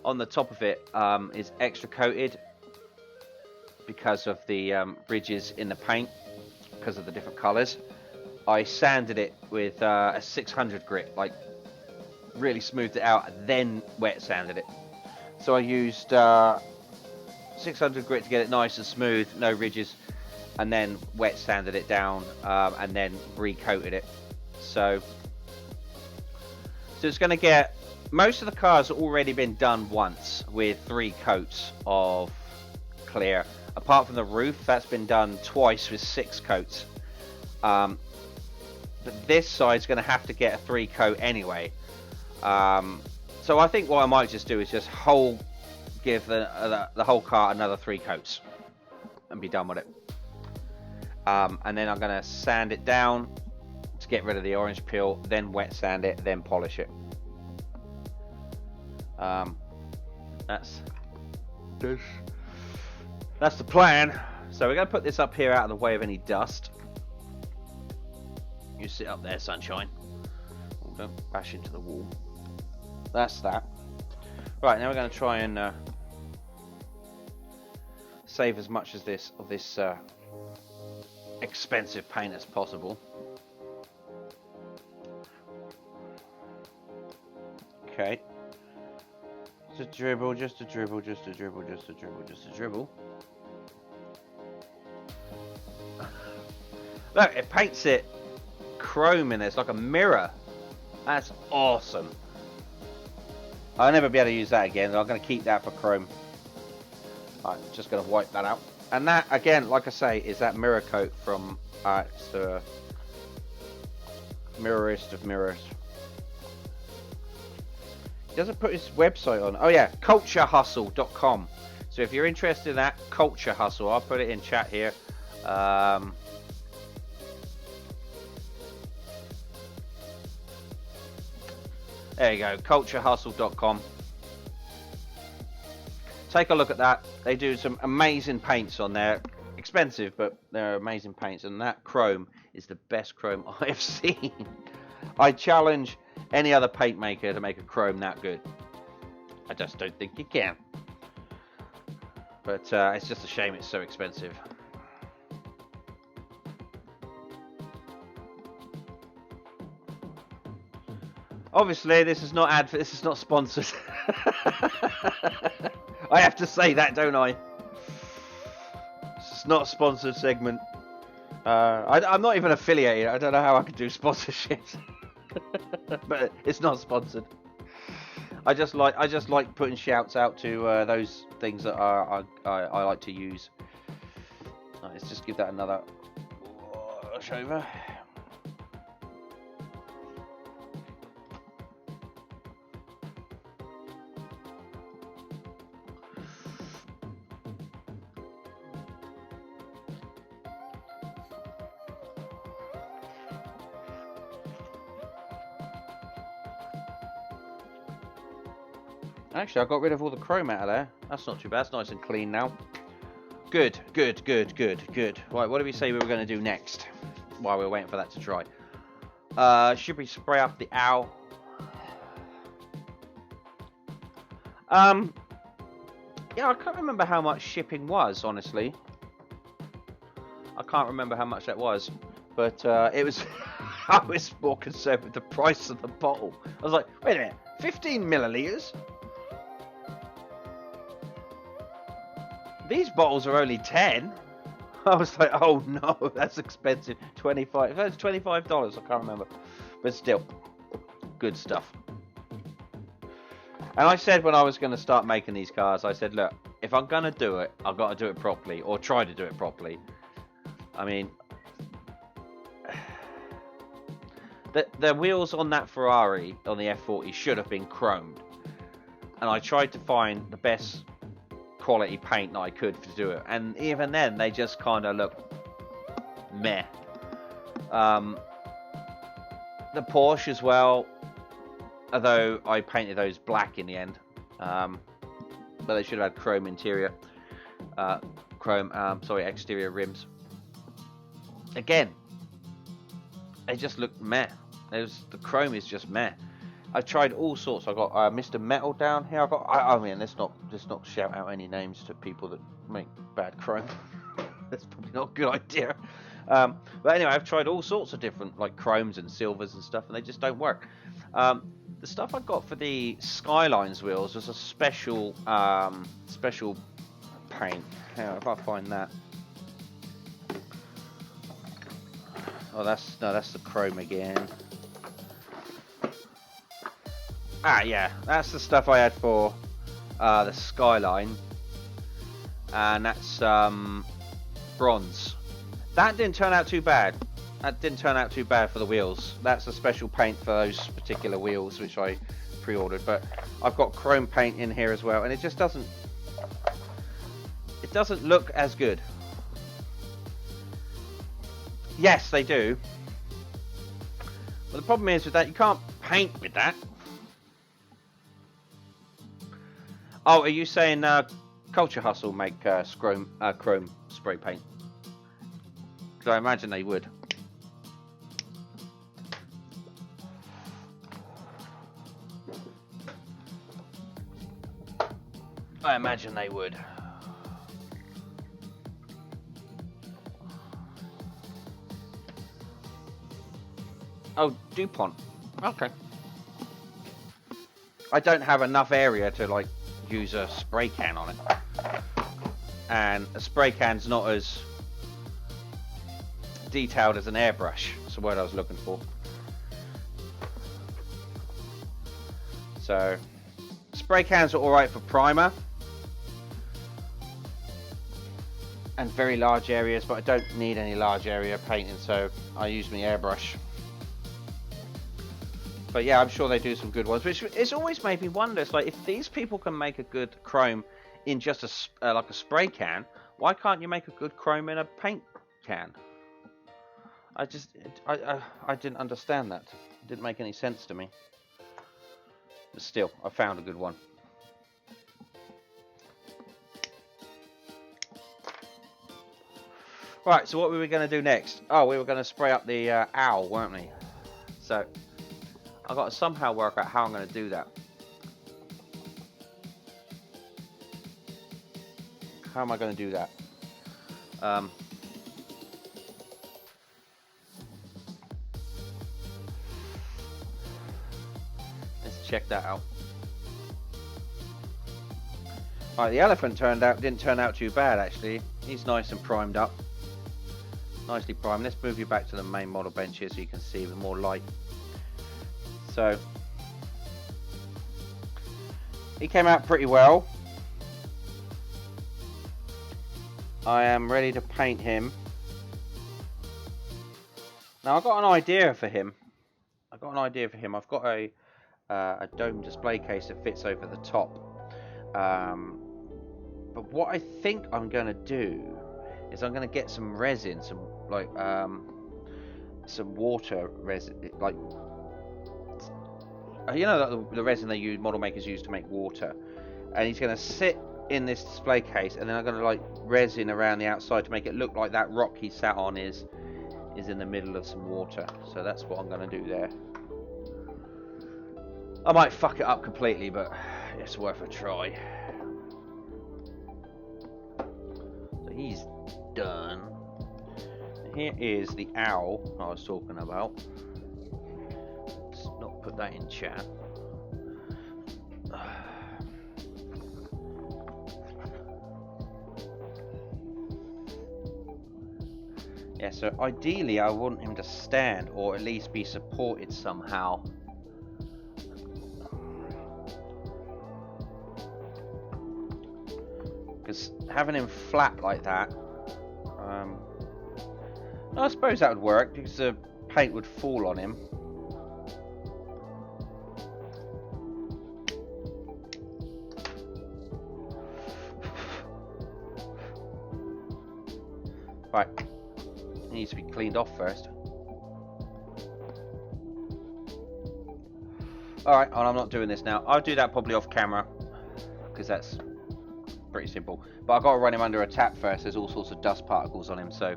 on the top of it, is extra coated because of the ridges in the paint. Because of the different colours, I sanded it with a 600 grit, like really smoothed it out, and then wet sanded it. So I used 600 grit to get it nice and smooth, no ridges, and then wet sanded it down, and then recoated it. So it's going to get, most of the cars already been done once with 3 coats of clear. Apart from the roof, that's been done twice with 6 coats. but this side's going to have to get a 3 coat anyway. So I think what I might just do is just give the whole car another 3 coats and be done with it. And then I'm going to sand it down to get rid of the orange peel, then wet sand it, then polish it. That's the plan. So we're going to put this up here out of the way of any dust. You sit up there, sunshine. Oh, don't bash into the wall. That's that. Right, now we're going to try and save as much of this expensive paint as possible. Okay. Just a dribble, just a dribble, just a dribble, just a dribble, just a dribble. Look, it paints it chrome in there. It's like a mirror. That's awesome. I'll never be able to use that again. I'm going to keep that for chrome. I'm just going to wipe that out. And that, again, like I say, is that mirror coat from it's the mirrorist of mirrors. He doesn't put his website on. Oh yeah, culturehustle.com. So if you're interested in that, Culture Hustle, I'll put it in chat here. There you go, culturehustle.com. Take a look at that. They do some amazing paints on there. Expensive, but they're amazing paints. And that chrome is the best chrome I have seen. I challenge any other paint maker to make a chrome that good. I just don't think you can. But it's just a shame it's so expensive. Obviously, this is not sponsored. I have to say that, don't I? It's not a sponsored segment. I'm not even affiliated. I don't know how I could do sponsorships. But it's not sponsored. I just like putting shouts out to those things that I like to use. Right, let's just give that another wash over. Actually, I got rid of all the chrome out of there. That's not too bad. It's nice and clean now. Good, good, good, good, good. Right, what did we say we were going to do next? While we were waiting for that to dry. Should we spray up the owl? Yeah, I can't remember how much shipping was, honestly. I can't remember how much that was. But it was... I was more concerned with the price of the bottle. I was like, wait a minute. 15 millilitres? These bottles are only 10. I was like, oh no, that's expensive. 25. That's $25. I can't remember, but still, good stuff. And I said when I was going to start making these cars, I said, look, if I'm going to do it, I've got to do it properly, or try to do it properly. I mean, the wheels on that Ferrari on the F40 should have been chromed, and I tried to find the best quality paint that I could to do it, and even then they just kind of look meh. The Porsche as well, although I painted those black in the end, but they should have had chrome interior, exterior rims. Again, they just look meh. The chrome is just meh. I've tried all sorts. I've got Mr. Metal down here. I mean, let's not shout out any names to people that make bad chrome. That's probably not a good idea. But anyway, I've tried all sorts of different like chromes and silvers and stuff, and they just don't work. The stuff I got for the Skylines wheels was a special paint. How if I find that? Oh, that's the chrome again. Ah, yeah, that's the stuff I had for the Skyline, and that's bronze. That didn't turn out too bad. That didn't turn out too bad for the wheels. That's a special paint for those particular wheels, which I pre-ordered. But I've got chrome paint in here as well, and it just doesn't. It doesn't look as good. Yes, they do. But the problem is with that, you can't paint with that. Oh, are you saying Culture Hustle make chrome spray paint? Because I imagine they would. I imagine they would. Oh, DuPont. Okay. I don't have enough area to like use a spray can on it, and a spray can's not as detailed as an airbrush. That's the word I was looking for. So spray cans are alright for primer and very large areas, but I don't need any large area painting, so I use my airbrush. But yeah, I'm sure they do some good ones, which it's always made me wonder. It's like, if these people can make a good chrome in just a like a spray can, why can't you make a good chrome in a paint can? I didn't understand that. It didn't make any sense to me. But still, I found a good one. Right, so what were we going to do next? Oh, we were going to spray up the owl, weren't we? So I've got to somehow work out how I'm going to do that. How am I going to do that? Let's check that out. Alright, the elephant didn't turn out too bad actually. He's nice and primed up. Nicely primed. Let's move you back to the main model bench here so you can see with more light. So he came out pretty well. I am ready to paint him. Now I've got an idea for him. I've got a dome display case that fits over the top. But what I think I'm going to do is I'm going to get some resin, some water resin, like, you know, the resin they use, model makers use to make water, and he's going to sit in this display case, and then I'm going to like resin around the outside to make it look like that rock he sat on is in the middle of some water. So that's what I'm going to do there. I might fuck it up completely, but it's worth a try. So he's done. Here is the owl I was talking about. Let's not put that in chat. Yeah, so ideally I want him to stand or at least be supported somehow. Because having him flat like that, I suppose that would work because the paint would fall on him. Right, it needs to be cleaned off first. Alright, and I'm not doing this now. I'll do that probably off camera because that's pretty simple. But I've got to run him under a tap first. There's all sorts of dust particles on him, so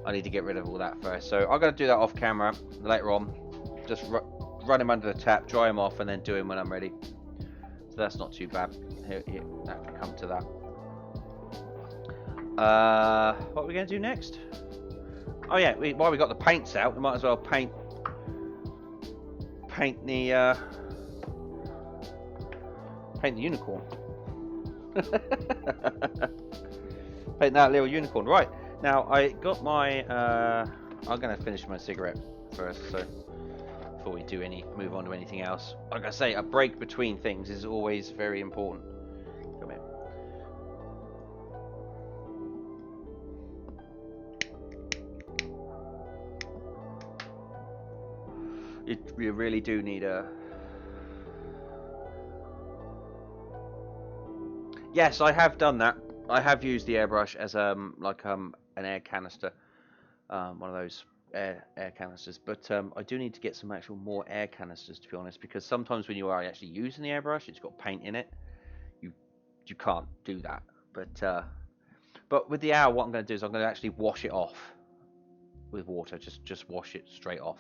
I need to get rid of all that first. So I'm going to do that off camera later on. Just run him under the tap, dry him off, and then do him when I'm ready. So that's not too bad. Here, that can come to that. What are we going to do next? Oh yeah, while we got the paints out, we might as well paint the unicorn. Paint that little unicorn. Right, now I got my I'm going to finish my cigarette first, so before we move on to anything else. Like I say, a break between things is always very important. Come here. You really do need a... Yes, I have done that. I have used the airbrush as like an air canister, one of those air canisters. But I do need to get some actual more air canisters, to be honest, because sometimes when you are actually using the airbrush, it's got paint in it. You can't do that. But with the owl, what I'm going to do is I'm going to actually wash it off with water. Just wash it straight off.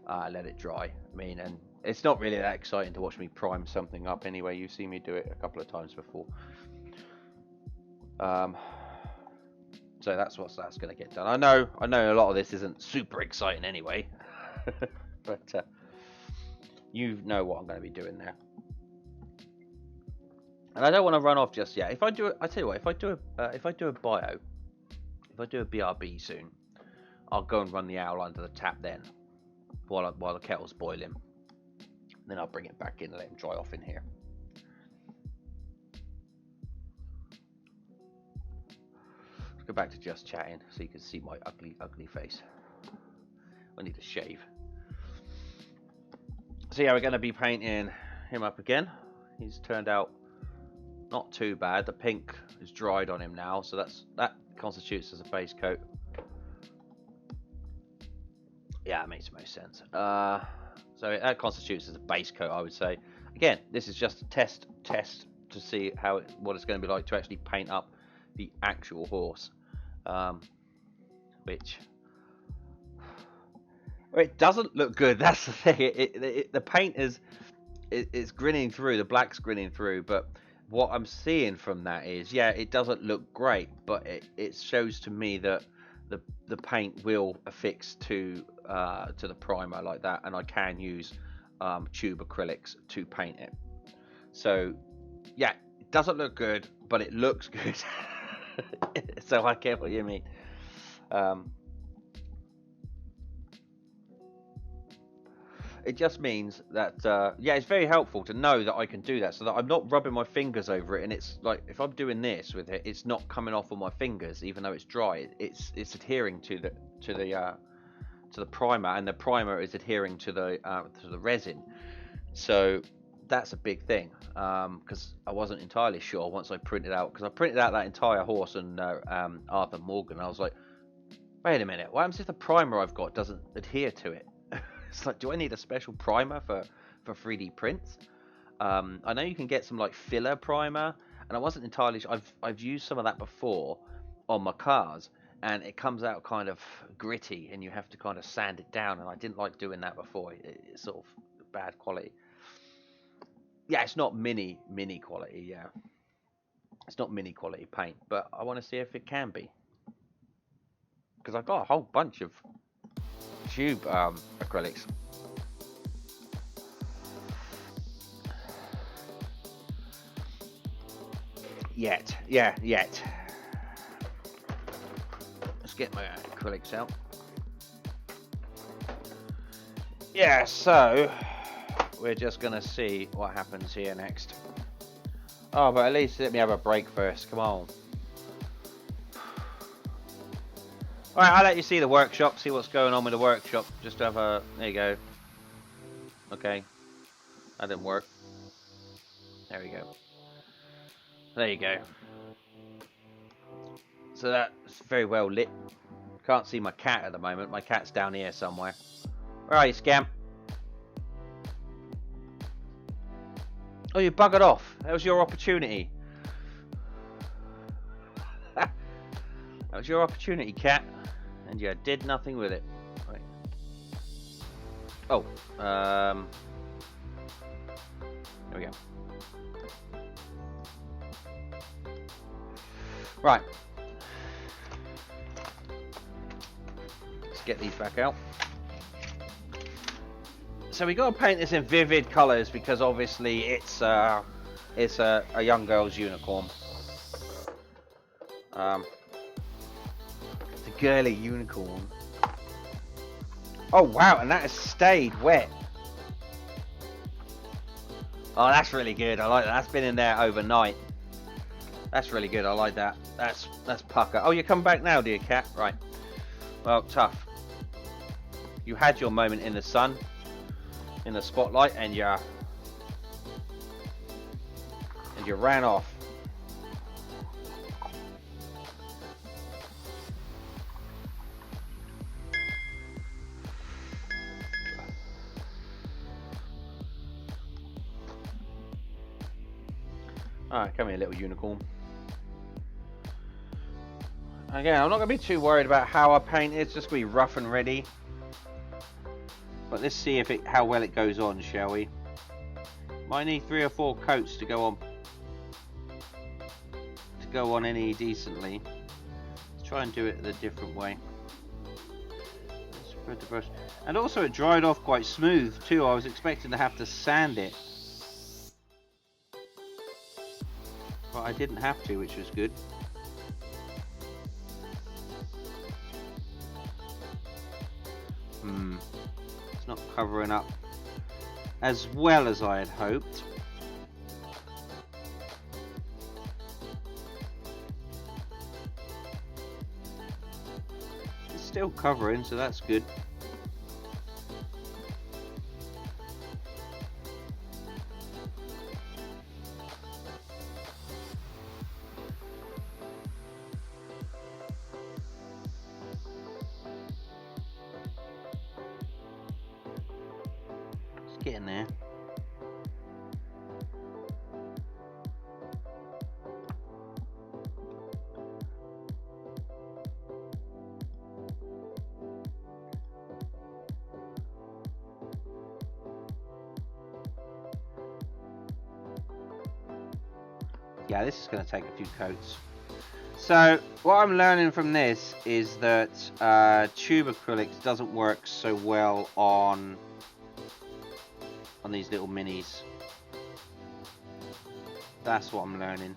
Let it dry. I mean, and it's not really that exciting to watch me prime something up anyway. You've seen me do it a couple of times before. So that's going to get done. I know a lot of this isn't super exciting anyway, but you know what I'm going to be doing there. And I don't want to run off just yet. I tell you what, if I do a BRB soon, I'll go and run the owl under the tap then, while the kettle's boiling. Then I'll bring it back in and let him dry off in here. Let's go back to just chatting so you can see my ugly face. I need to shave. So yeah, we're going to be painting him up again. He's turned out not too bad. The pink is dried on him now, so that constitutes as a base coat. Yeah, it makes most sense. So that constitutes as a base coat, I would say. Again, this is just a test to see what it's going to be like to actually paint up the actual horse, which it doesn't look good. That's the thing. The paint it's grinning through. The black's grinning through, but what I'm seeing from that is, yeah, it doesn't look great, but it shows to me that the paint will affix to the primer like that, and I can use tube acrylics to paint it. So yeah, it doesn't look good, but it looks good. So I get what you mean. It just means that yeah, it's very helpful to know that I can do that, so that I'm not rubbing my fingers over it, and it's like if I'm doing this with it, it's not coming off on my fingers, even though it's dry. It's adhering to the primer, and the primer is adhering to the resin. So that's a big thing, because I wasn't entirely sure once I printed out, because I printed out that entire horse and Arthur Morgan. I was like, wait a minute, what happens if the primer I've got doesn't adhere to it? It's like, do I need a special primer for 3D prints? I know you can get some like filler primer, and I wasn't entirely sure. I've used some of that before on my cars, and it comes out kind of gritty, and you have to kind of sand it down, and I didn't like doing that before. It's sort of bad quality. Yeah, it's not mini quality. Yeah, it's not mini quality paint, but I want to see if it can be, because I've got a whole bunch of tube acrylics. Yet. Let's get my acrylics out. Yeah, so we're just gonna see what happens here next. Oh, but at least let me have a break first. Come on. Alright, I'll let you see the workshop, see what's going on with the workshop. Just to have a... There you go. Okay. That didn't work. There we go. There you go. So that's very well lit. Can't see my cat at the moment. My cat's down here somewhere. Where are you, Scamp? Oh, you buggered off. That was your opportunity. That was your opportunity, cat. And you did nothing with it. Right. Oh, there we go. Right. Let's get these back out. So we got to paint this in vivid colours because obviously it's a young girl's unicorn. It's a girly unicorn. Oh wow, and that has stayed wet. Oh, that's really good. I like that. That's been in there overnight. That's really good. I like that. That's pucker. Oh, you come back now, dear cat. Right. Well, tough. You had your moment in the sun. in the spotlight and you ran off. Alright, come here, little unicorn. Again, I'm not going to be too worried about how I paint it. It's just going to be rough and ready. But let's see if how well it goes on, shall we? Might need 3 or 4 coats to go on any decently. Let's try and do it a different way. Spread the brush. And also it dried off quite smooth too. I was expecting to have to sand it, but I didn't have to, which was good. It's not covering up as well as I had hoped. It's still covering, so that's good. It's getting there. Yeah, this is going to take a few coats. So what I'm learning from this is that tube acrylics doesn't work so well on these little minis. That's what I'm learning.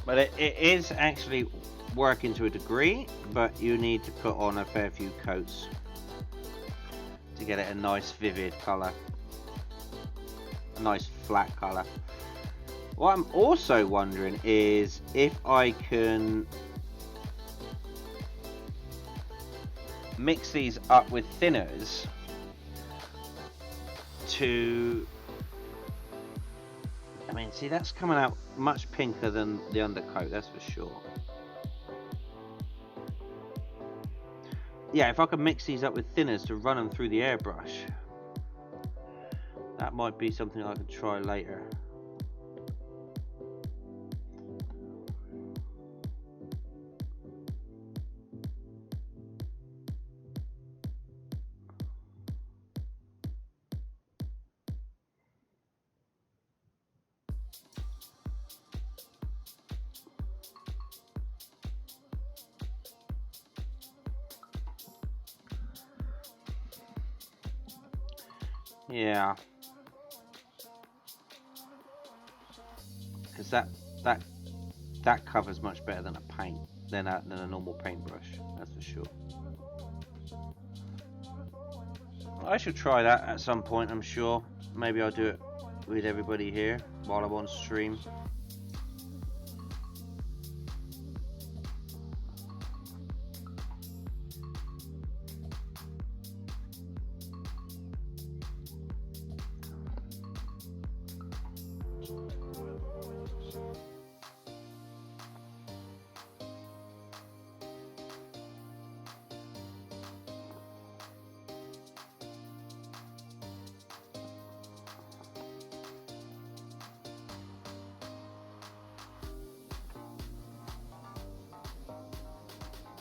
But it is actually working to a degree, but you need to put on a fair few coats to get it a nice vivid colour, a nice flat colour. What I'm also wondering is if I can mix these up with thinners to... I mean, see, that's coming out much pinker than the undercoat, that's for sure. Yeah, if I could mix these up with thinners to run them through the airbrush, that might be something I could try later. Yeah, because that covers much better than a paint than a normal paintbrush. That's for sure. I should try that at some point. I'm sure. Maybe I'll do it with everybody here while I'm on stream.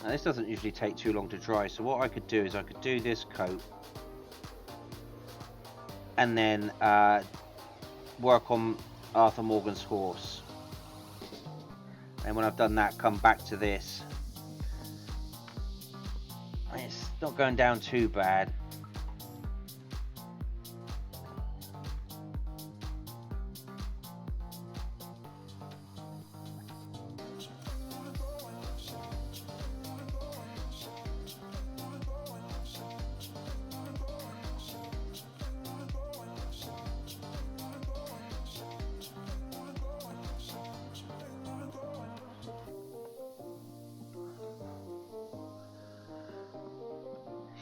Now this doesn't usually take too long to dry, so what I could do is I could do this coat and then work on Arthur Morgan's horse, and when I've done that, come back to this. I mean, it's not going down too bad.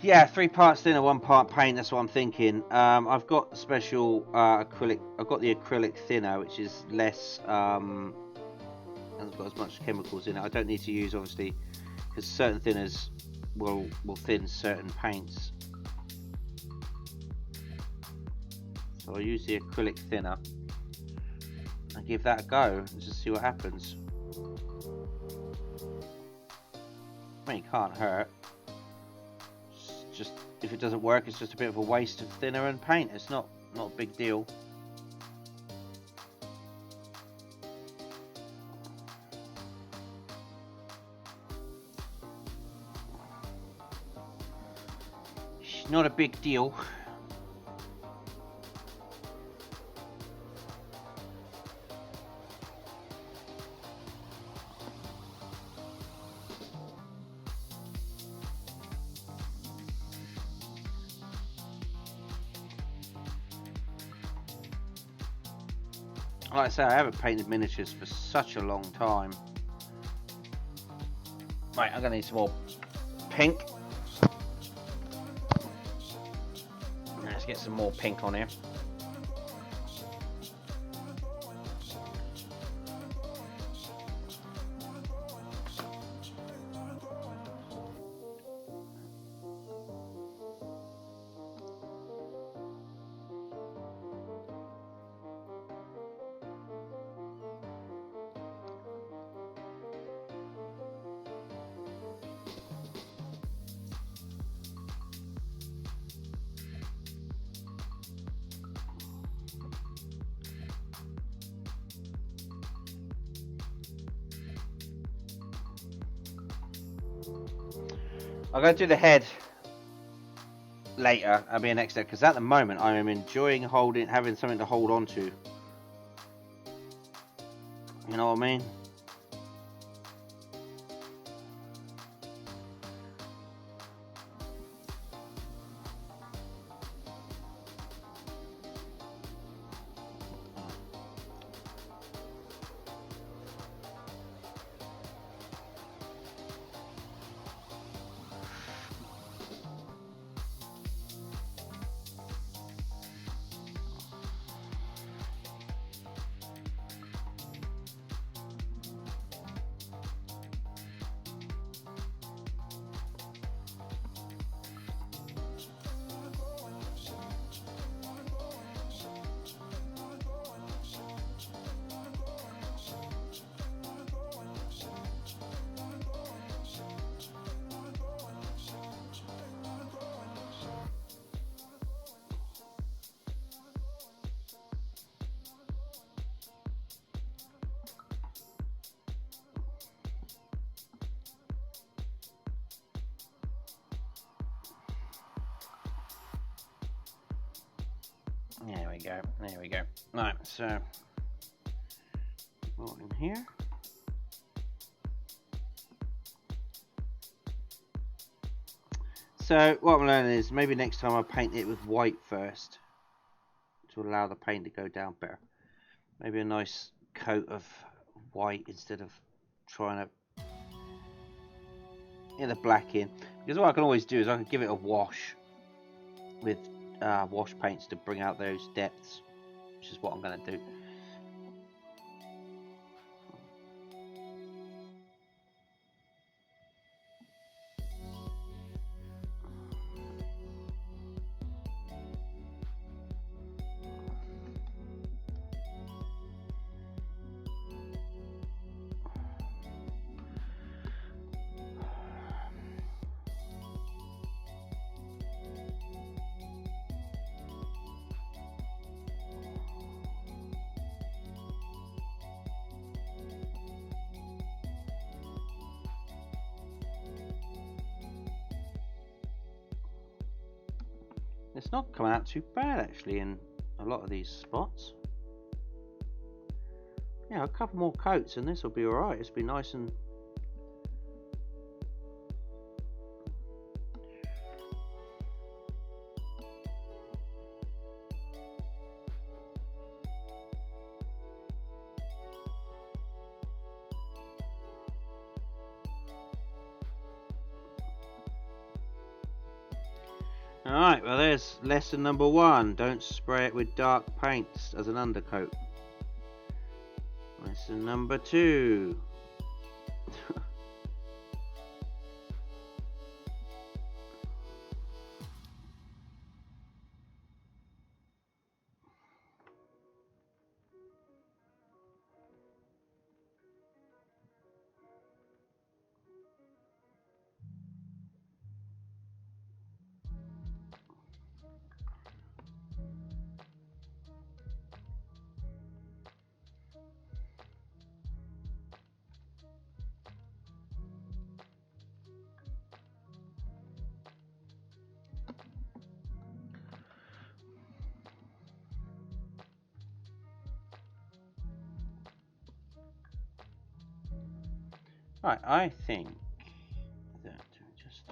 Yeah, 3 parts thinner, 1 part paint. That's what I'm thinking. I've got special acrylic. I've got the acrylic thinner, which is less. Hasn't got as much chemicals in it. I don't need to use, obviously, because certain thinners will thin certain paints. So I'll use the acrylic thinner and give that a go and just see what happens. I mean, it can't hurt. Just if it doesn't work, it's just a bit of a waste of thinner and paint. It's not a big deal. It's not a big deal. Like I say, I haven't painted miniatures for such a long time. Right, I'm gonna need some more pink. Let's get some more pink on here. I'm going to do the head later. I'll be next step because at the moment I am enjoying having something to hold on to. You know what I mean? There we go. There we go. Right, so put in here. So what I'm learning is maybe next time I paint it with white first to allow the paint to go down better. Maybe a nice coat of white instead of trying to get the black in. Because what I can always do is I can give it a wash with wash paints to bring out those depths, which is what I'm going to do. It's not coming out too bad actually in a lot of these spots. Yeah, a couple more coats and this will be alright. It's be nice and Alright, well there's lesson number 1. Don't spray it with dark paints as an undercoat. Lesson number 2. Right, I think that just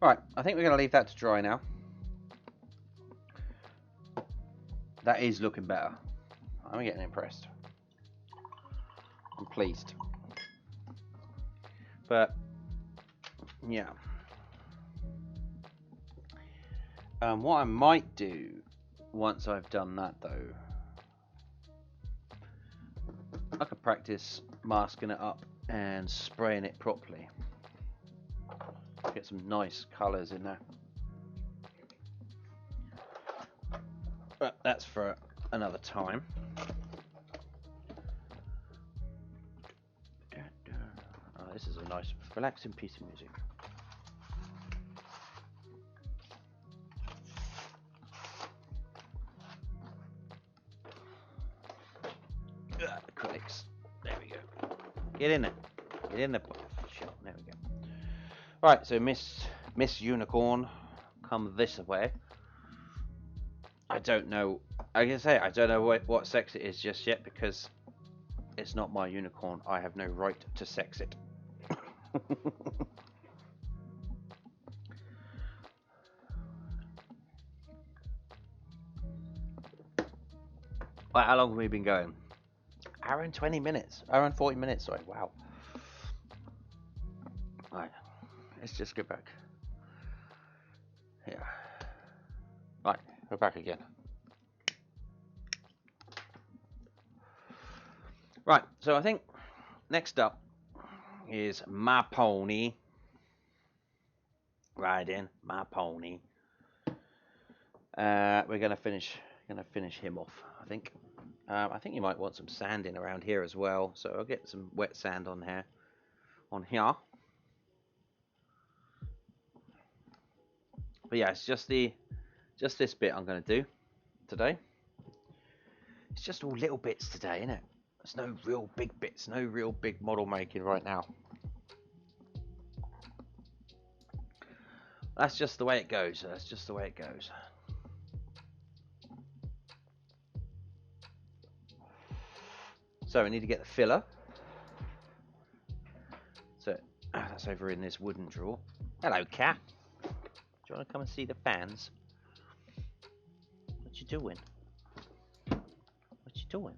right, I think we're going to leave that to dry now. That is looking better. I'm getting impressed. I'm pleased. But yeah. What I might do once I've done that though, I could practice masking it up and spraying it properly. Get some nice colours in there. But that's for another time. Oh, this is a nice relaxing piece of music. Acrylics. There we go. Get in there. Get in there. Shot. There we go. Right, so Miss Unicorn, come this way. I don't know. I can say I don't know what sex it is just yet because it's not my unicorn. I have no right to sex it. Right, how long have we been going? Hour and 20 minutes. Hour and 40 minutes. Sorry. Wow. Right. Let's just get back. Yeah. Right. We're back again. Right. So I think next up is my pony. Riding my pony. We're gonna finish him off. I think. I think you might want some sanding around here as well. So I'll get some wet sand on here. But yeah, it's just this bit I'm gonna do today. It's just all little bits today, isn't it? There's no real big bits, no real big model making right now. That's just the way it goes. That's just the way it goes. So we need to get the filler. So that's over in this wooden drawer. Hello, cat. Do you want to come and see the fans? What you doing? What you doing?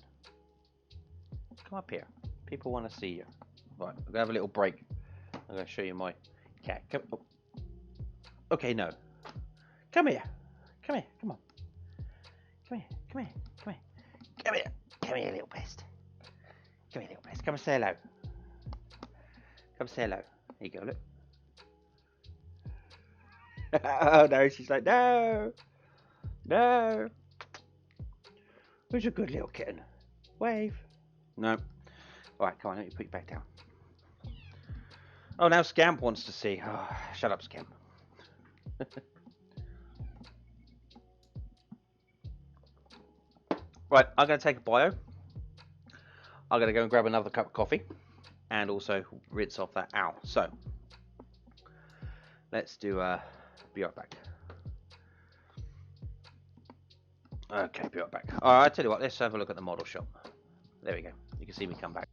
Come up here. People want to see you. Right, I'm gonna have a little break. I'm gonna show you my cat. Come. Oh. Okay, no. Come here. Come here. Come on. Come here. Come here. Come here. Come here. Come here, little pest. Come here, little pest. Come and say hello. Come say hello. There you go, look. Oh no, she's like, no. No. Who's a good little kitten? Wave. No. Alright, come on, let me put you back down. Oh, now Scamp wants to see. Oh, shut up, Scamp. Right, I'm going to take a bio. I'm going to go and grab another cup of coffee. And also rinse off that owl. So, let's do be right back. Okay, be right back. Alright, I tell you what, let's have a look at the model shop. There we go. You can see me come back.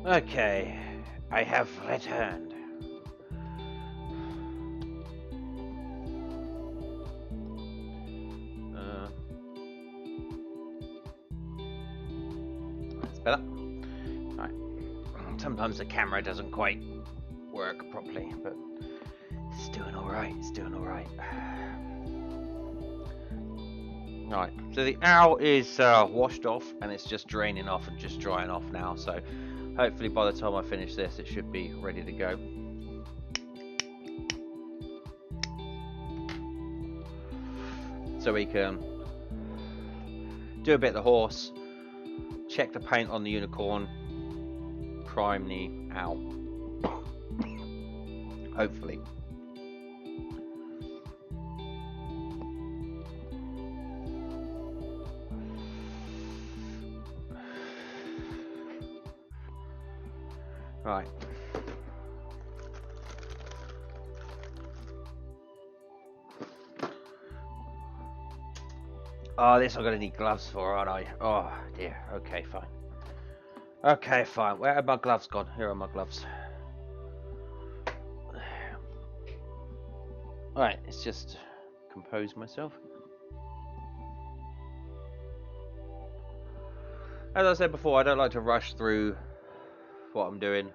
Okay, I have returned. That's better. Right. Sometimes the camera doesn't quite work properly, but it's doing all right. It's doing all right. Right. So the owl is washed off, and it's just draining off and just drying off now. So hopefully by the time I finish this, it should be ready to go. So we can do a bit of the horse, check the paint on the unicorn, prime the owl. Hopefully. Right. Oh, this I'm gonna need gloves for, aren't I? Oh dear. Okay, fine. Okay, fine. Where are my gloves gone? Here are my gloves. Alright, let's just compose myself. As I said before, I don't like to rush through what I'm doing.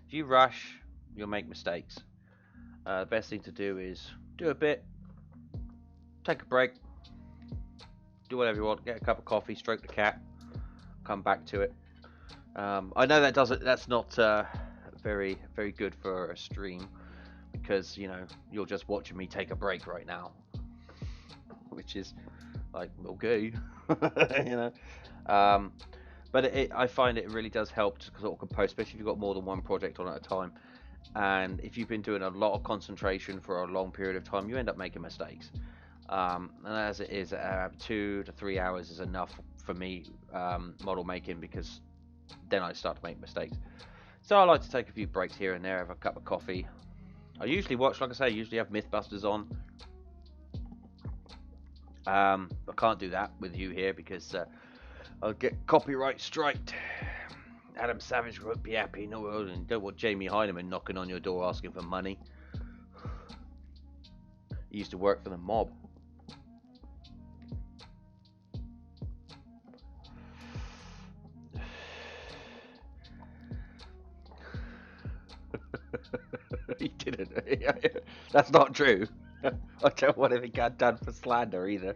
If you rush, you'll make mistakes. The best thing to do is do a bit, take a break, do whatever you want, get a cup of coffee, stroke the cat, come back to it. I know that's not very good for a stream, because you're just watching me take a break right now, which is like, okay. But I find it really does help to sort of compose, especially if you've got more than one project on at a time. And if you've been doing a lot of concentration for a long period of time, you end up making mistakes. And as it is, 2 to 3 hours is enough for me, model making, because then I start to make mistakes. So I like to take a few breaks here and there, have a cup of coffee. I usually watch, like I say, I usually have Mythbusters on. I can't do that with you here because I'll get copyright striked. Adam Savage won't be happy. No, and don't want Jamie Hyneman knocking on your door asking for money. He used to work for the mob. He didn't. That's not true. I don't want him to get done for slander either.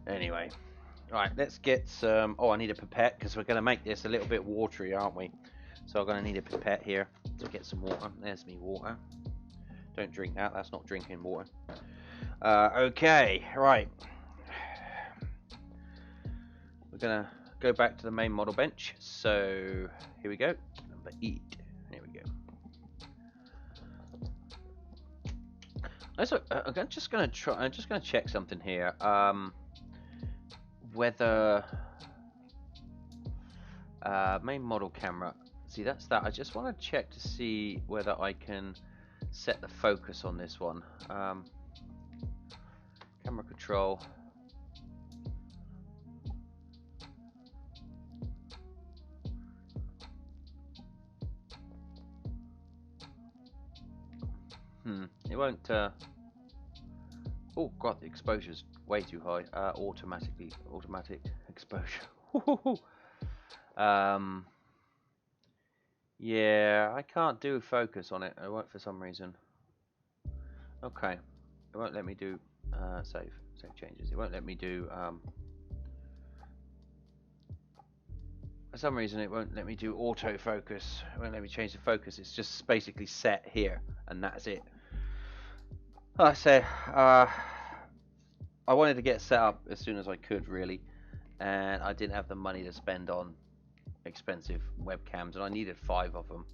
Anyway, right, let's get some. Oh, I need a pipette because we're going to make this a little bit watery, aren't we? So I'm going to need a pipette here to get some water. There's me water. Don't drink that. That's not drinking water. Okay, right. We're going to go back to the main model bench. So here we go. Number 8. Here we go. I'm just going to check something here. Whether main model camera. See, that's that. I just want to check to see whether I can set the focus on this one. Camera control. It won't. Oh god, the exposure's way too high. Automatic exposure. Yeah, I can't do focus on it. I won't for some reason. Okay, it won't let me do save changes. It won't let me do for some reason it won't let me do autofocus. It won't let me change the focus. It's just basically set here and that's it. Like I say, I wanted to get set up as soon as I could, really, and I didn't have the money to spend on expensive webcams, and I needed 5 of them.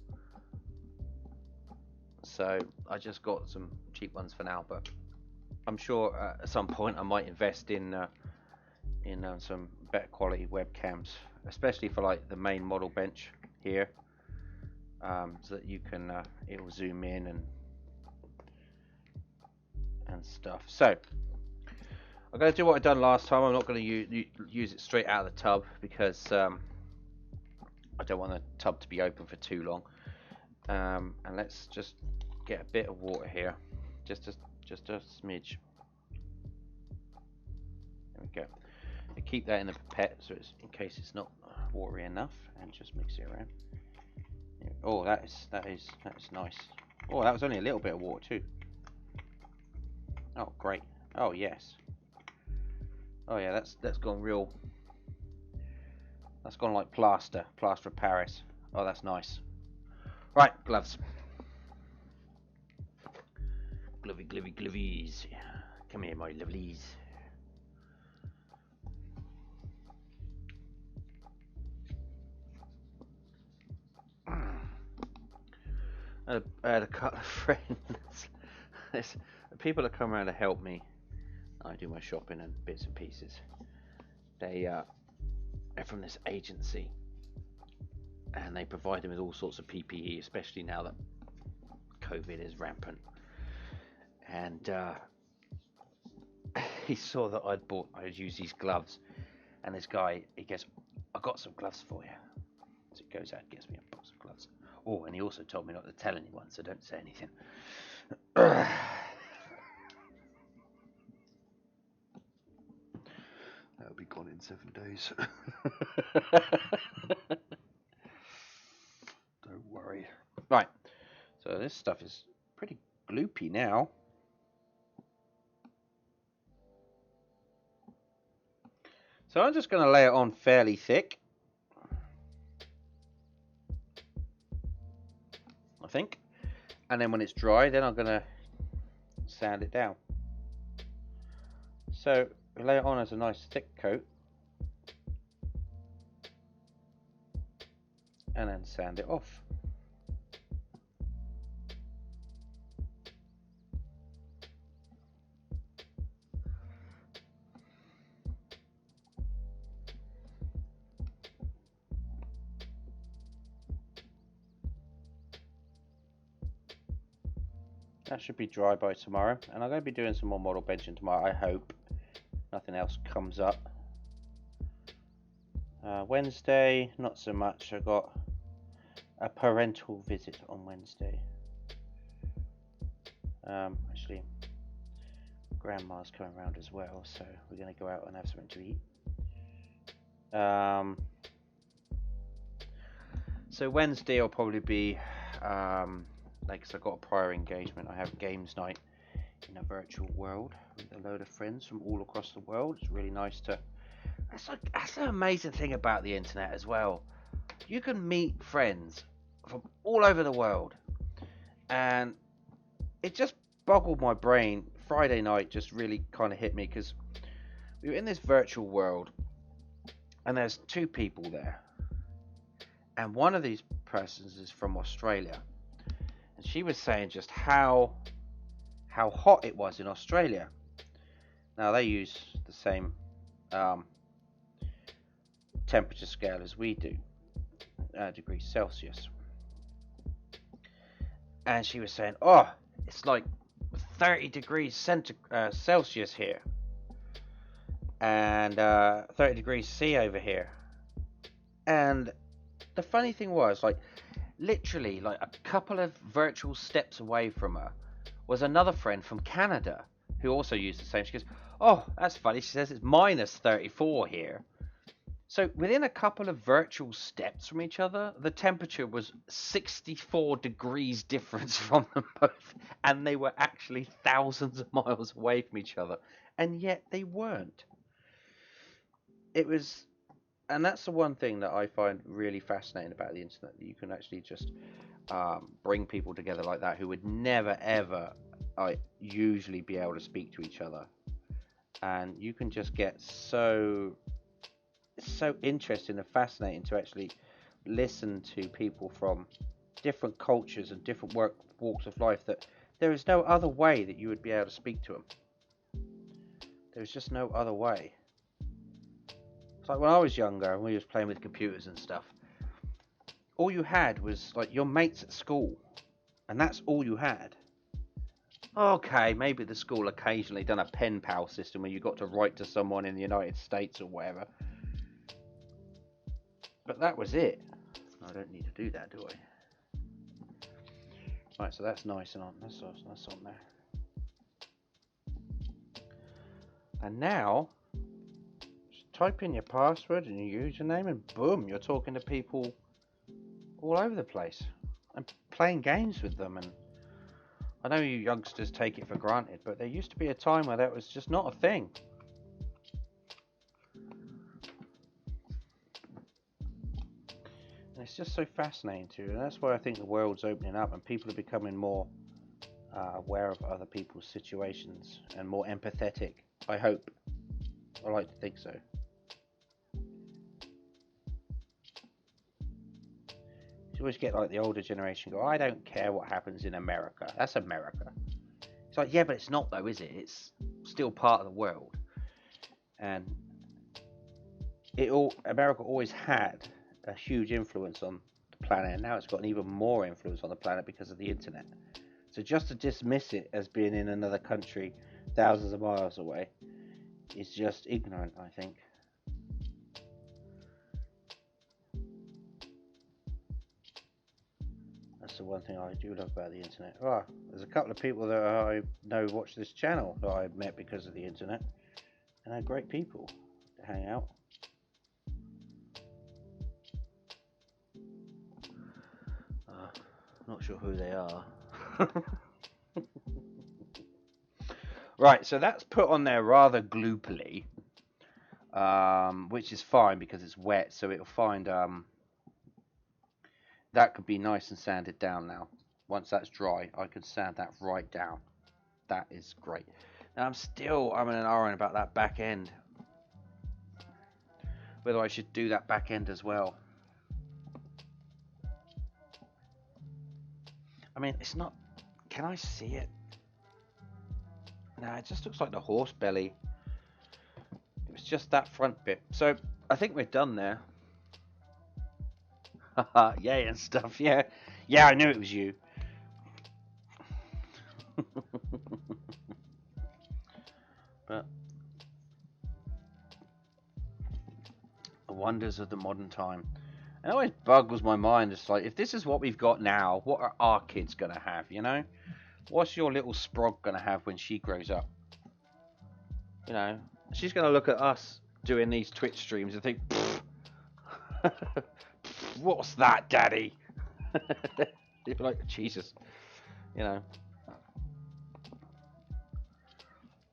So I just got some cheap ones for now, but I'm sure at some point I might invest in some better quality webcams, especially for like the main model bench here, so that you can it will zoom in and stuff. So I'm going to do what I done last time. I'm not going to use it straight out of the tub because I don't want the tub to be open for too long. And let's just get a bit of water here, just a smidge. There we go. And keep that in the pipette so it's in case it's not watery enough, and just mix it around. Oh, that is nice. Oh, that was only a little bit of water too. Oh, great. Oh, yes. Oh, yeah, that's gone real. That's gone like plaster of Paris. Oh, that's nice. Right, gloves. Glovies. Come here, my lovelies. I had a couple of friends. People that come around to help me. I do my shopping and bits and pieces. They're from this agency, and they provide him with all sorts of PPE, especially now that COVID is rampant. And he saw that I'd used these gloves, and this guy, he goes, "I got some gloves for you." So he goes out and gets me a box of gloves. Oh, and he also told me not to tell anyone, so don't say anything. That'll be gone in 7 days. Don't worry. Right, so this stuff is pretty gloopy now. So I'm just going to lay it on fairly thick, I think. And then when it's dry, then I'm going to sand it down. So we lay it on as a nice thick coat, and then sand it off. That should be dry by tomorrow, and I'm going to be doing some more model benching tomorrow. I hope nothing else comes up. Wednesday, not so much. I got a parental visit on Wednesday. Actually, Grandma's coming around as well, so we're going to go out and have something to eat. So Wednesday will probably be because I've got a prior engagement. I have games night in a virtual world with a load of friends from all across the world. It's really nice to. That's an amazing thing about the internet as well. You can meet friends from all over the world, and it just boggled my brain. Friday night just really kind of hit me because we were in this virtual world, and there's 2 people there, and one of these persons is from Australia, and she was saying just how hot it was in Australia. Now they use the same temperature scale as we do, degrees Celsius, and she was saying, "Oh, it's like 30 degrees Celsius here, and 30 degrees C over here." And the funny thing was, like, literally, like a couple of virtual steps away from her was another friend from Canada who also used the same. She goes, "Oh, that's funny." She says it's minus 34 here. So within a couple of virtual steps from each other, the temperature was 64 degrees difference from them both, and they were actually thousands of miles away from each other, and yet they weren't. It was, and that's the one thing that I find really fascinating about the internet, that you can actually just bring people together like that who would never ever usually be able to speak to each other, and you can just get so interesting and fascinating to actually listen to people from different cultures and different walks of life, that there is no other way that you would be able to speak to them. There's just no other way. It's like when I was younger and we was playing with computers and stuff, all you had was like your mates at school, and that's all you had. Okay, maybe the school occasionally done a pen pal system where you got to write to someone in the United States or whatever, but that was it. I don't need to do that, do I? Right, so that's nice and on. That's on there. And now, just type in your password and your username, and boom, you're talking to people all over the place and playing games with them. And I know you youngsters take it for granted, but there used to be a time where that was just not a thing. And it's just so fascinating too, and that's why I think the world's opening up and people are becoming more aware of other people's situations and more empathetic. I hope. I like to think so. You always get like the older generation go, "I don't care what happens in America. That's America." It's like, yeah, but it's not though, is it? It's still part of the world. And America always had a huge influence on planet, and now it's got an even more influence on the planet because of the internet. So just to dismiss it as being in another country thousands of miles away is just ignorant, I think. That's the one thing I do love about the internet. Oh, there's a couple of people that I know watch this channel that I met because of the internet, and they're great people to hang out. Not sure who they are. Right, so that's put on there rather gloopily, which is fine because it's wet, so it'll find that could be nice and sanded down now. Once that's dry, I can sand that right down. That is great. Now I'm in an iron about that back end. Whether I should do that back end as well. I mean, it's not... Can I see it? No, it just looks like the horse belly. It was just that front bit. So, I think we're done there. Haha, yay and stuff, yeah. Yeah, I knew it was you. But... the wonders of the modern time. It always boggles my mind. It's like, if this is what we've got now, what are our kids going to have, you know? What's your little sprog going to have when she grows up? You know, she's going to look at us doing these Twitch streams and think, what's that, Daddy? You'd be like, Jesus. You know.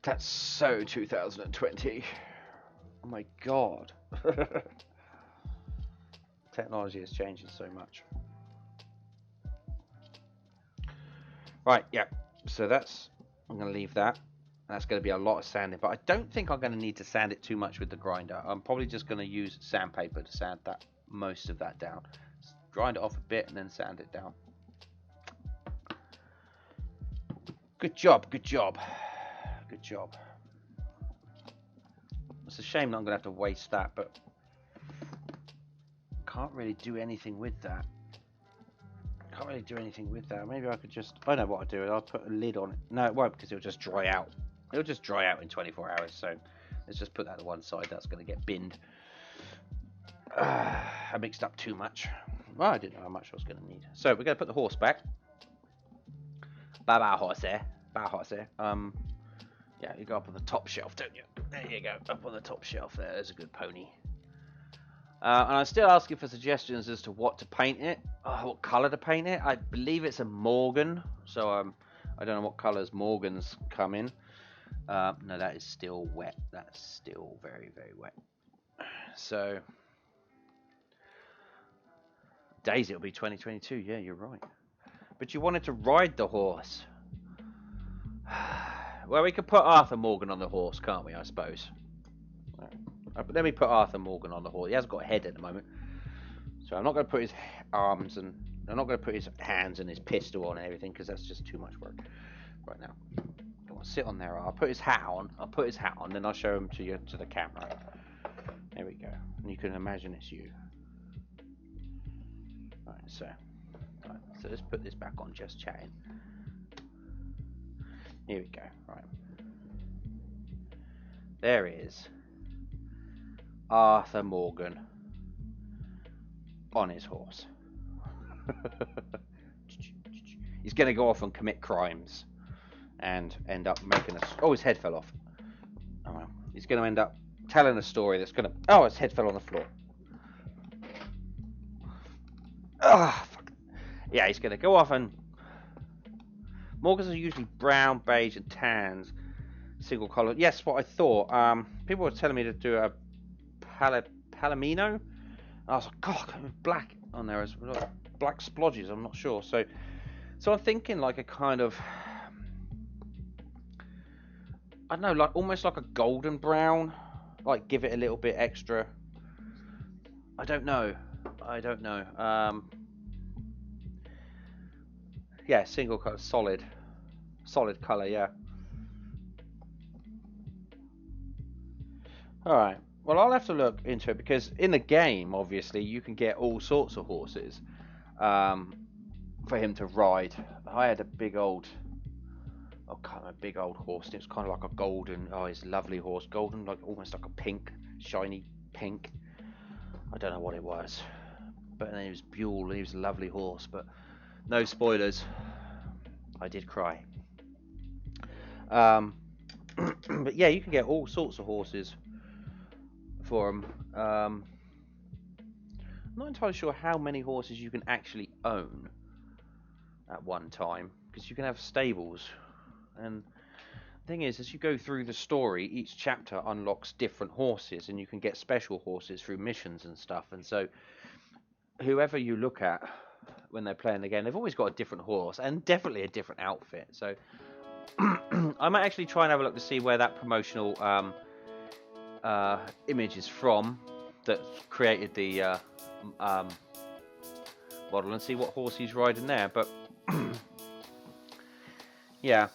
That's so 2020. Oh my God. Technology is changing so much. Right, yeah. So I'm going to leave that. That's going to be a lot of sanding, but I don't think I'm going to need to sand it too much with the grinder. I'm probably just going to use sandpaper to sand that most of that down. Just grind it off a bit and then sand it down. Good job, good job. Good job. It's a shame that I'm going to have to waste that, but can't really do anything with that. Maybe I could just... I know what I'll do. I'll put a lid on it. No, it won't, because it'll just dry out. It'll just dry out in 24 hours. So let's just put that to one side. That's going to get binned. I mixed up too much. Well, I didn't know how much I was going to need. So we're going to put the horse back. Bye-bye, horse there. Bye, horse there. Yeah, you go up on the top shelf, don't you? There you go. Up on the top shelf there. There's a good pony. And I'm still asking for suggestions as to what to paint it, what colour to paint it. I believe it's a Morgan, so I don't know what colours Morgans come in. No, that is still wet. That's still very, very wet. So, days it'll be 2022. Yeah, you're right. But you wanted to ride the horse. Well, we could put Arthur Morgan on the horse, can't we? I suppose. But let me put Arthur Morgan on the horse. He hasn't got a head at the moment. So I'm not going to put his arms and... I'm not going to put his hands and his pistol on and everything, because that's just too much work right now. Come on, sit on there. I'll put his hat on. Then I'll show him to you, to the camera. There we go. And you can imagine it's you. Alright, so let's put this back on, just chatting. Here we go. Right. There is Arthur Morgan on his horse. He's going to go off and commit crimes and end up making us... Oh, his head fell off. Oh well. He's going to end up telling a story that's going to... Oh, his head fell on the floor. Ah, fuck. Yeah, he's going to go off and... Morgans are usually brown, beige, and tans. Single colour. Yes, what I thought. People were telling me to do a Palomino. I was like, God, black on there as well. Black splodges. I'm not sure. So I'm thinking like a kind of, I don't know, like almost like a golden brown. Like give it a little bit extra. I don't know. Yeah, single colour, solid colour. Yeah. All right. Well, I'll have to look into it because in the game, obviously, you can get all sorts of horses. for him to ride. I had a big old, a big old horse. It was kind of like a golden. Oh, it's a lovely horse, golden, like almost like a pink, shiny pink. I don't know what it was, but then he was Buell, and he was a lovely horse. But no spoilers. I did cry. But yeah, you can get all sorts of horses for them. I'm not entirely sure how many horses you can actually own at one time, because you can have stables. And the thing is, as you go through the story, each chapter unlocks different horses, and you can get special horses through missions and stuff. And so, whoever you look at when they're playing the game, they've always got a different horse and definitely a different outfit. So, I might actually try and have a look to see where that promotional image is from that created the model, and see what horse he's riding there. But yeah.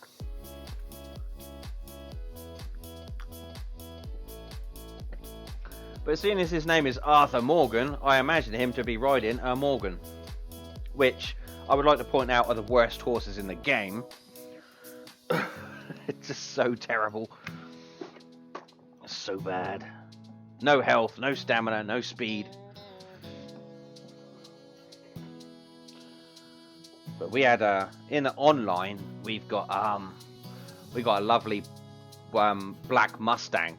But seeing as his name is Arthur Morgan, I imagine him to be riding a Morgan, which I would like to point out are the worst horses in the game. It's just so terrible. So bad. No health, no stamina, no speed. But we had in the online, we've got a lovely black Mustang.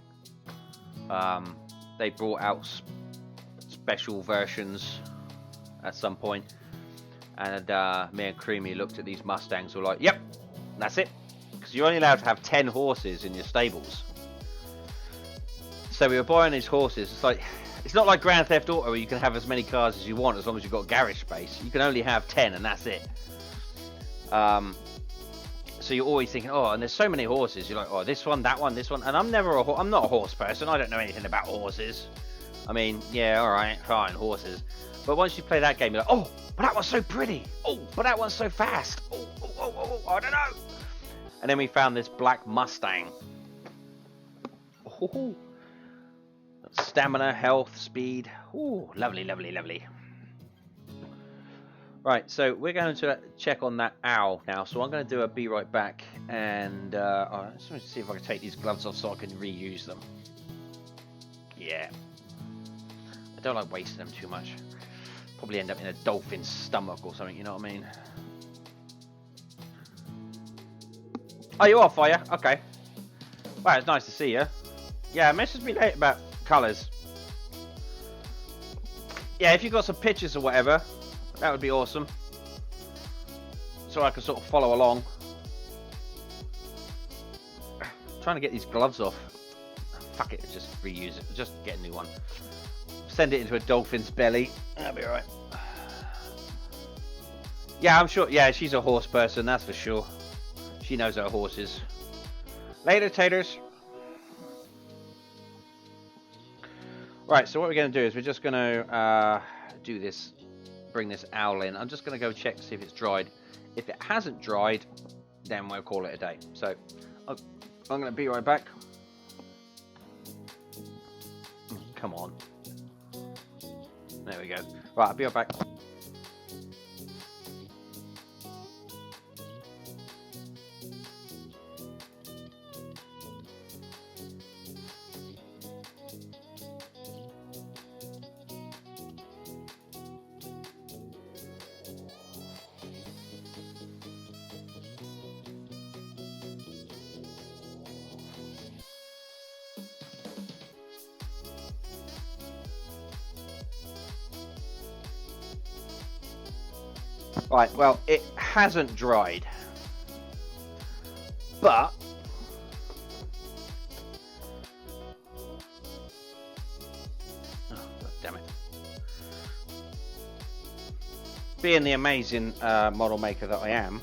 They brought out special versions at some point, and me and Creamy looked at these Mustangs. We're like, "Yep, that's it," because you're only allowed to have 10 horses in your stables. So we were buying these horses. It's not like Grand Theft Auto where you can have as many cars as you want as long as you've got garage space. You can only have 10, and that's it. So you're always thinking, oh, and there's so many horses. You're like, oh, this one, that one, this one. And I'm not a horse person. I don't know anything about horses. I mean, yeah, all right, fine, horses. But once you play that game, you're like, oh, but that one's so pretty. Oh, but that one's so fast. Oh, I don't know. And then we found this black Mustang. Oh, stamina, health, speed. Oh, lovely, lovely, lovely. Right, so we're going to check on that owl now. So I'm going to do a be right back, and I just want to see if I can take these gloves off so I can reuse them. Yeah. I don't like wasting them too much. Probably end up in a dolphin's stomach or something, you know what I mean? Oh, you off, are you? Okay. Well, it's nice to see you. Yeah, message me later about colours. Yeah, if you've got some pictures or whatever, that would be awesome. So I can sort of follow along. I'm trying to get these gloves off. Fuck it, just reuse it. Just get a new one. Send it into a dolphin's belly. That'll be alright. Yeah, I'm sure. Yeah, she's a horse person, that's for sure. She knows her horses. Later, taters. Right, so what we're going to do is we're just going to do this. Bring this owl in. I'm just going to go check to see if it's dried. If it hasn't dried, then we'll call it a day. So I'm going to be right back. Come on. There we go. Right, I'll be right back. Right, well, it hasn't dried, but oh, God damn it! Being the amazing model maker that I am,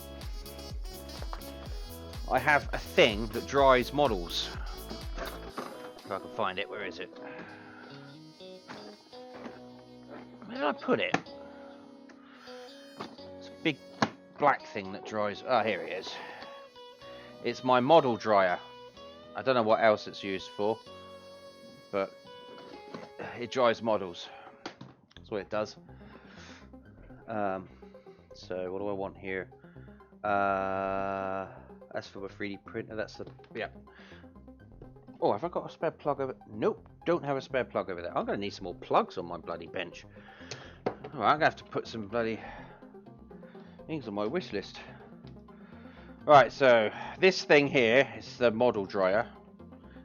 I have a thing that dries models. If I can find it, where is it? Where did I put it? Big black thing that dries. Oh, here it is. It's my model dryer. I don't know what else it's used for, but it dries models. That's what it does. So what do I want here? That's for a 3D printer. That's the yeah. Oh, have I got a spare plug over? Nope, don't have a spare plug over there. I'm gonna need some more plugs on my bloody bench. All right, I'm gonna have to put some bloody things on my wish list. Right, so this thing here is the model dryer.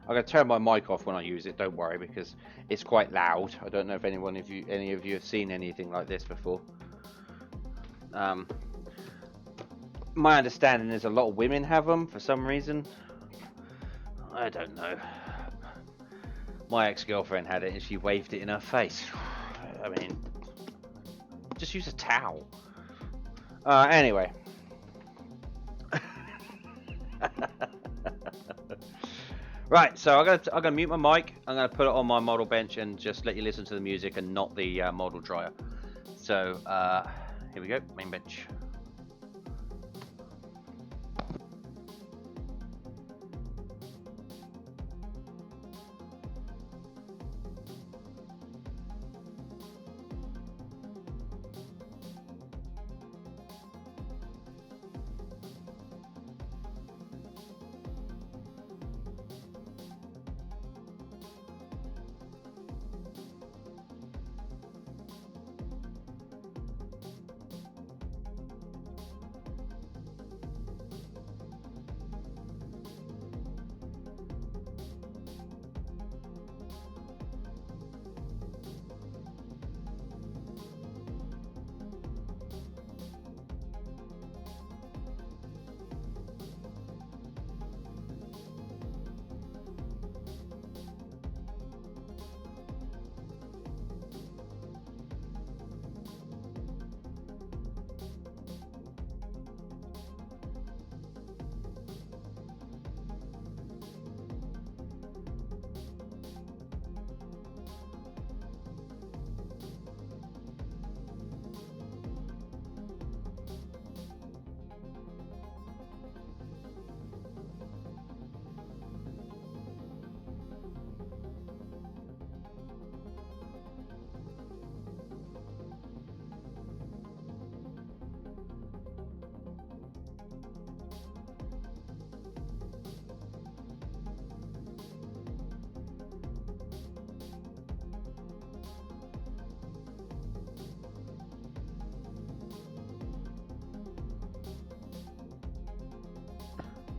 I'm gonna turn my mic off when I use it. Don't worry, because it's quite loud. I don't know if any of you have seen anything like this before. My understanding is a lot of women have them for some reason. I don't know. My ex-girlfriend had it and she waved it in her face. I mean, just use a towel. Anyway. Right, so I'm gonna mute my mic. I'm gonna put it on my model bench and just let you listen to the music and not the model dryer. So here we go, main bench.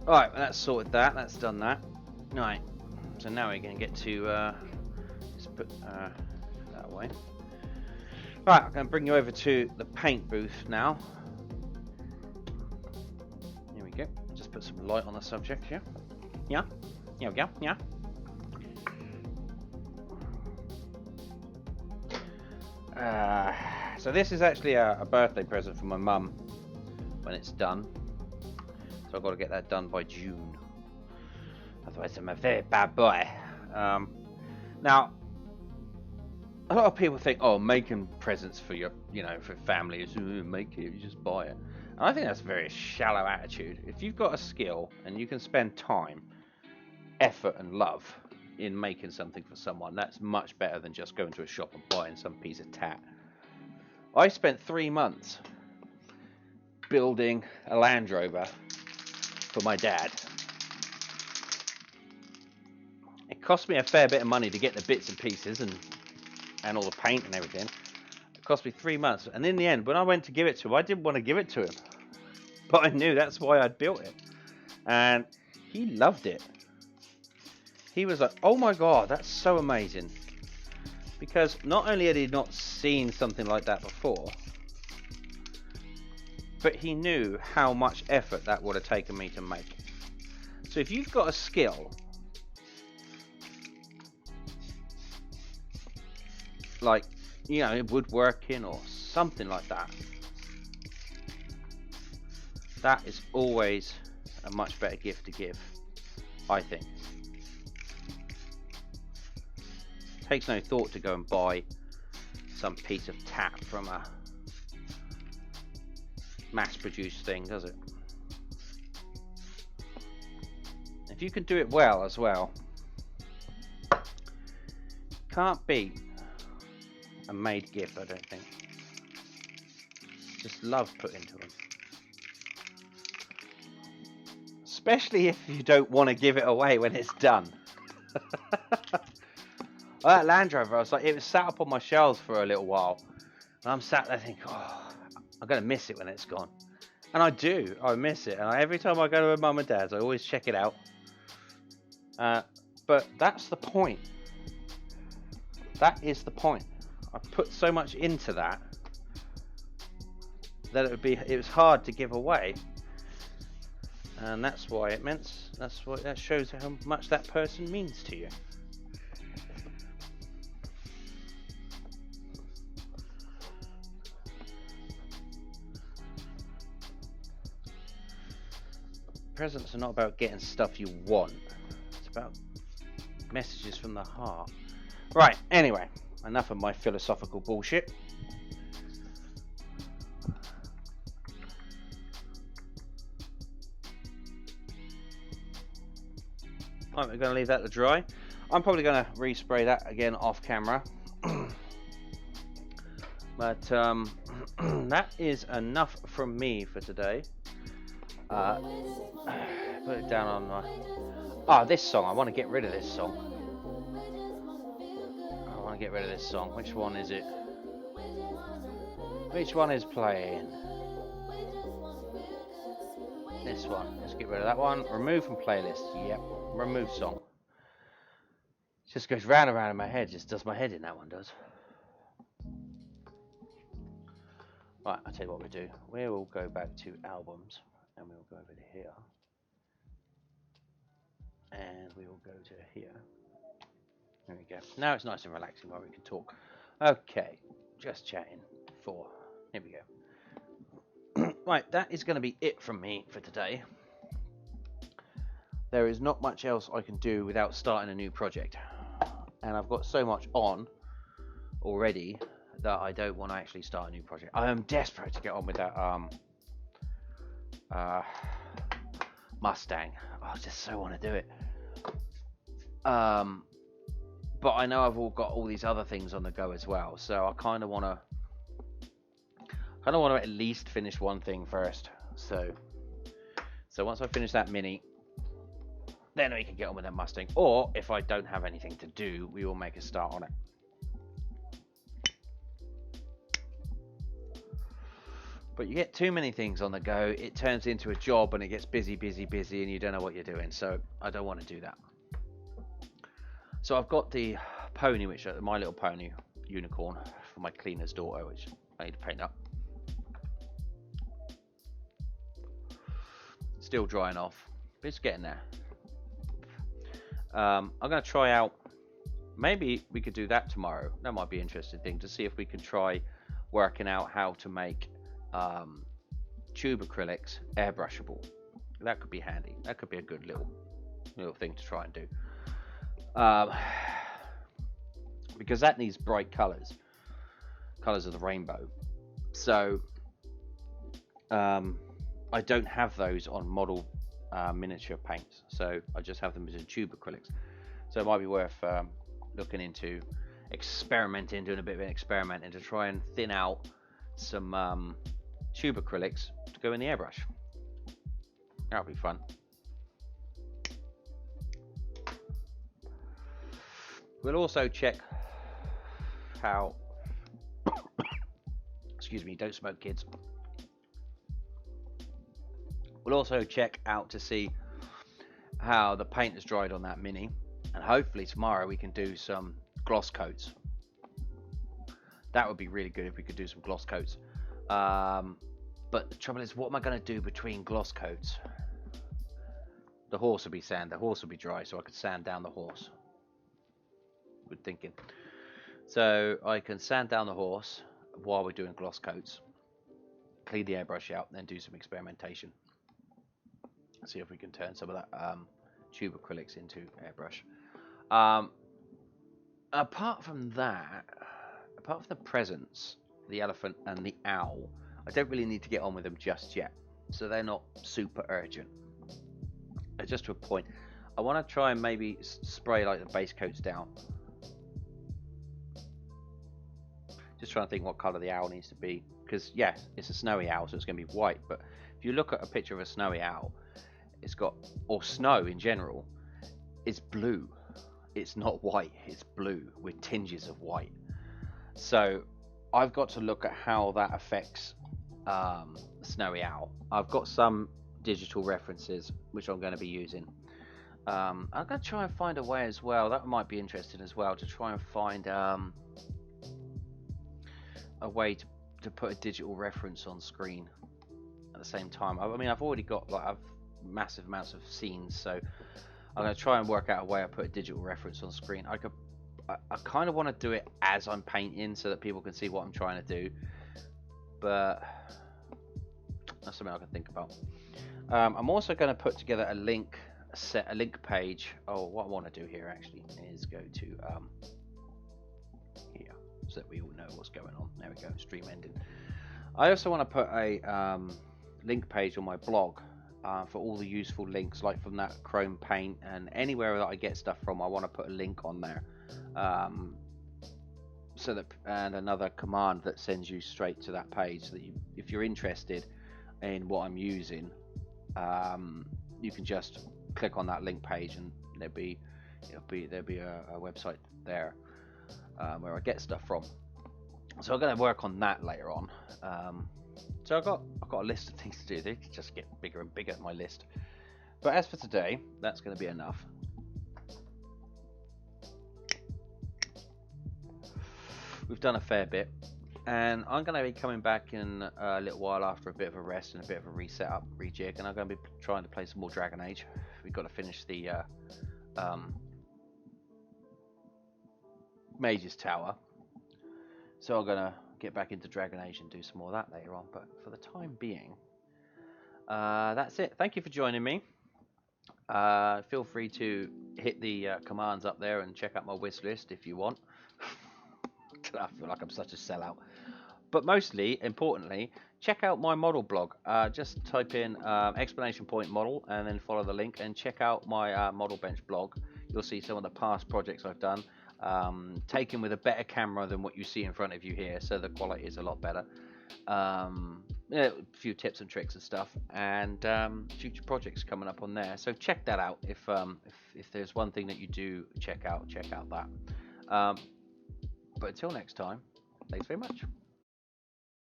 Alright, well, that's sorted that. That's done that. Right, so now we're going to get to just put that away. Right, I'm going to bring you over to the paint booth now. Here we go. Just put some light on the subject here. Yeah? Here we go. Yeah? So this is actually a birthday present for my mum when it's done. So I've got to get that done by June. Otherwise I'm a very bad boy. Now, a lot of people think, oh, making presents for your, for family is make it, you just buy it. And I think that's a very shallow attitude. If you've got a skill and you can spend time, effort and love in making something for someone, that's much better than just going to a shop and buying some piece of tat. I spent 3 months building a Land Rover for my dad. It cost me a fair bit of money to get the bits and pieces and all the paint and everything. It cost me 3 months, and in the end, when I went to give it to him, I didn't want to give it to him, but I knew that's why I'd built it, and he loved it. He was like, oh my god, that's so amazing, because not only had he not seen something like that before, but he knew how much effort that would have taken me to make. So if you've got a skill, like, woodworking or something like that, that is always a much better gift to give, I think. It takes no thought to go and buy some piece of tat from a mass-produced thing, does it? If you can do it well as well, can't beat a made gift, I don't think. Just love putting to them. Especially if you don't want to give it away when it's done. That Land Rover, I was like, it was sat up on my shelves for a little while. And I'm sat there thinking, oh, I'm going to miss it when it's gone. And I do. I miss it. And every time I go to my mum and dad's, I always check it out. But that's the point. That is the point. I put so much into that it was hard to give away. And that's why that shows how much that person means to you. Presents are not about getting stuff you want. It's about messages from the heart. Right, anyway, enough of my philosophical bullshit. Right, we're going to leave that to dry. I'm probably going to respray that again off camera. But that is enough from me for today. Put it down on my... this song. I want to get rid of this song. I want to get rid of this song. Which one is it? Which one is playing? This one. Let's get rid of that one. Remove from playlist. Yep. Remove song. Just goes round and round in my head. Just does my head in, that one does. Right, I'll tell you what we do. We will go back to albums. And we'll go over to here. And we will go to here. There we go. Now it's nice and relaxing while we can talk. Okay, just chatting. Here we go. Right, that is going to be it from me for today. There is not much else I can do without starting a new project. And I've got so much on already that I don't want to actually start a new project. I am desperate to get on with that Mustang. I just so want to do it. But I know I've got all these other things on the go as well, so I kind of want to at least finish one thing first. So once I finish that Mini, then we can get on with that Mustang. Or if I don't have anything to do, we will make a start on it. But you get too many things on the go, it turns into a job and it gets busy, and you don't know what you're doing. So I don't want to do that. So I've got the pony, which My Little Pony unicorn for my cleaner's daughter, which I need to paint up. Still drying off, but it's getting there. I'm going to try out, maybe we could do that tomorrow. That might be an interesting thing to see if we can try working out how to make tube acrylics airbrushable. That could be handy. That could be a good little thing to try and do. Because that needs bright colors of the rainbow. So I don't have those on model miniature paints, so I just have them as in tube acrylics. So it might be worth looking into experimenting, doing a bit of an experiment, and to try and thin out some tube acrylics to go in the airbrush. That'll be fun. We'll also check how excuse me, don't smoke, kids. We'll also check out to see how the paint has dried on that Mini, and hopefully tomorrow we can do some gloss coats. That would be really good if we could do some gloss coats. But the trouble is, what am I going to do between gloss coats? The horse will be sand. The horse will be dry, so I could sand down the horse. Good thinking. So I can sand down the horse while we're doing gloss coats, clean the airbrush out, and then do some experimentation. See if we can turn some of that tube acrylics into airbrush. Apart from that, apart from the presents, the elephant and the owl, I don't really need to get on with them just yet. So they're not super urgent. They're just to a point. I want to try and maybe spray like the base coats down. Just trying to think what colour the owl needs to be, because yeah, it's a snowy owl, so it's going to be white. But if you look at a picture of a snowy owl, it's got, or snow in general, it's blue. It's not white, it's blue with tinges of white. So I've got to look at how that affects snowy owl. I've got some digital references which I'm going to be using. I'm going to try and find a way as well, that might be interesting as well, to try and find a way to put a digital reference on screen at the same time. I mean, I've already got like massive amounts of scenes, so I'm going to try and work out a way I put a digital reference on screen. I kind of want to do it as I'm painting so that people can see what I'm trying to do, but that's something I can think about. I'm also going to put together a link page. Oh, what I want to do here actually is go to here, so that we all know what's going on. There we go, stream ending. I also want to put a link page on my blog for all the useful links, like from that Chrome Paint and anywhere that I get stuff from. I want to put a link on there, so that, and another command that sends you straight to that page, so that you, if you're interested in what I'm using, you can just click on that link page, and there'll be a website there where I get stuff from. So I'm going to work on that later on. So I've got a list of things to do. They just get bigger and bigger, my list. But as for today, that's going to be enough. We've done a fair bit, and I'm going to be coming back in a little while after a bit of a rest and a bit of a reset up, rejig, and I'm going to be trying to play some more Dragon Age. We've got to finish the Mage's Tower, so I'm going to get back into Dragon Age and do some more of that later on. But for the time being, that's it. Thank you for joining me. Feel free to hit the commands up there and check out my wish list if you want. I feel like I'm such a sellout. But mostly, importantly, check out my model blog. Just type in exclamation point model and then follow the link, and check out my model bench blog. You'll see some of the past projects I've done, taken with a better camera than what you see in front of you here, so the quality is a lot better. Yeah, a few tips and tricks and stuff, and future projects coming up on there. So check that out. If there's one thing that you do check out that. But until next time, thanks very much.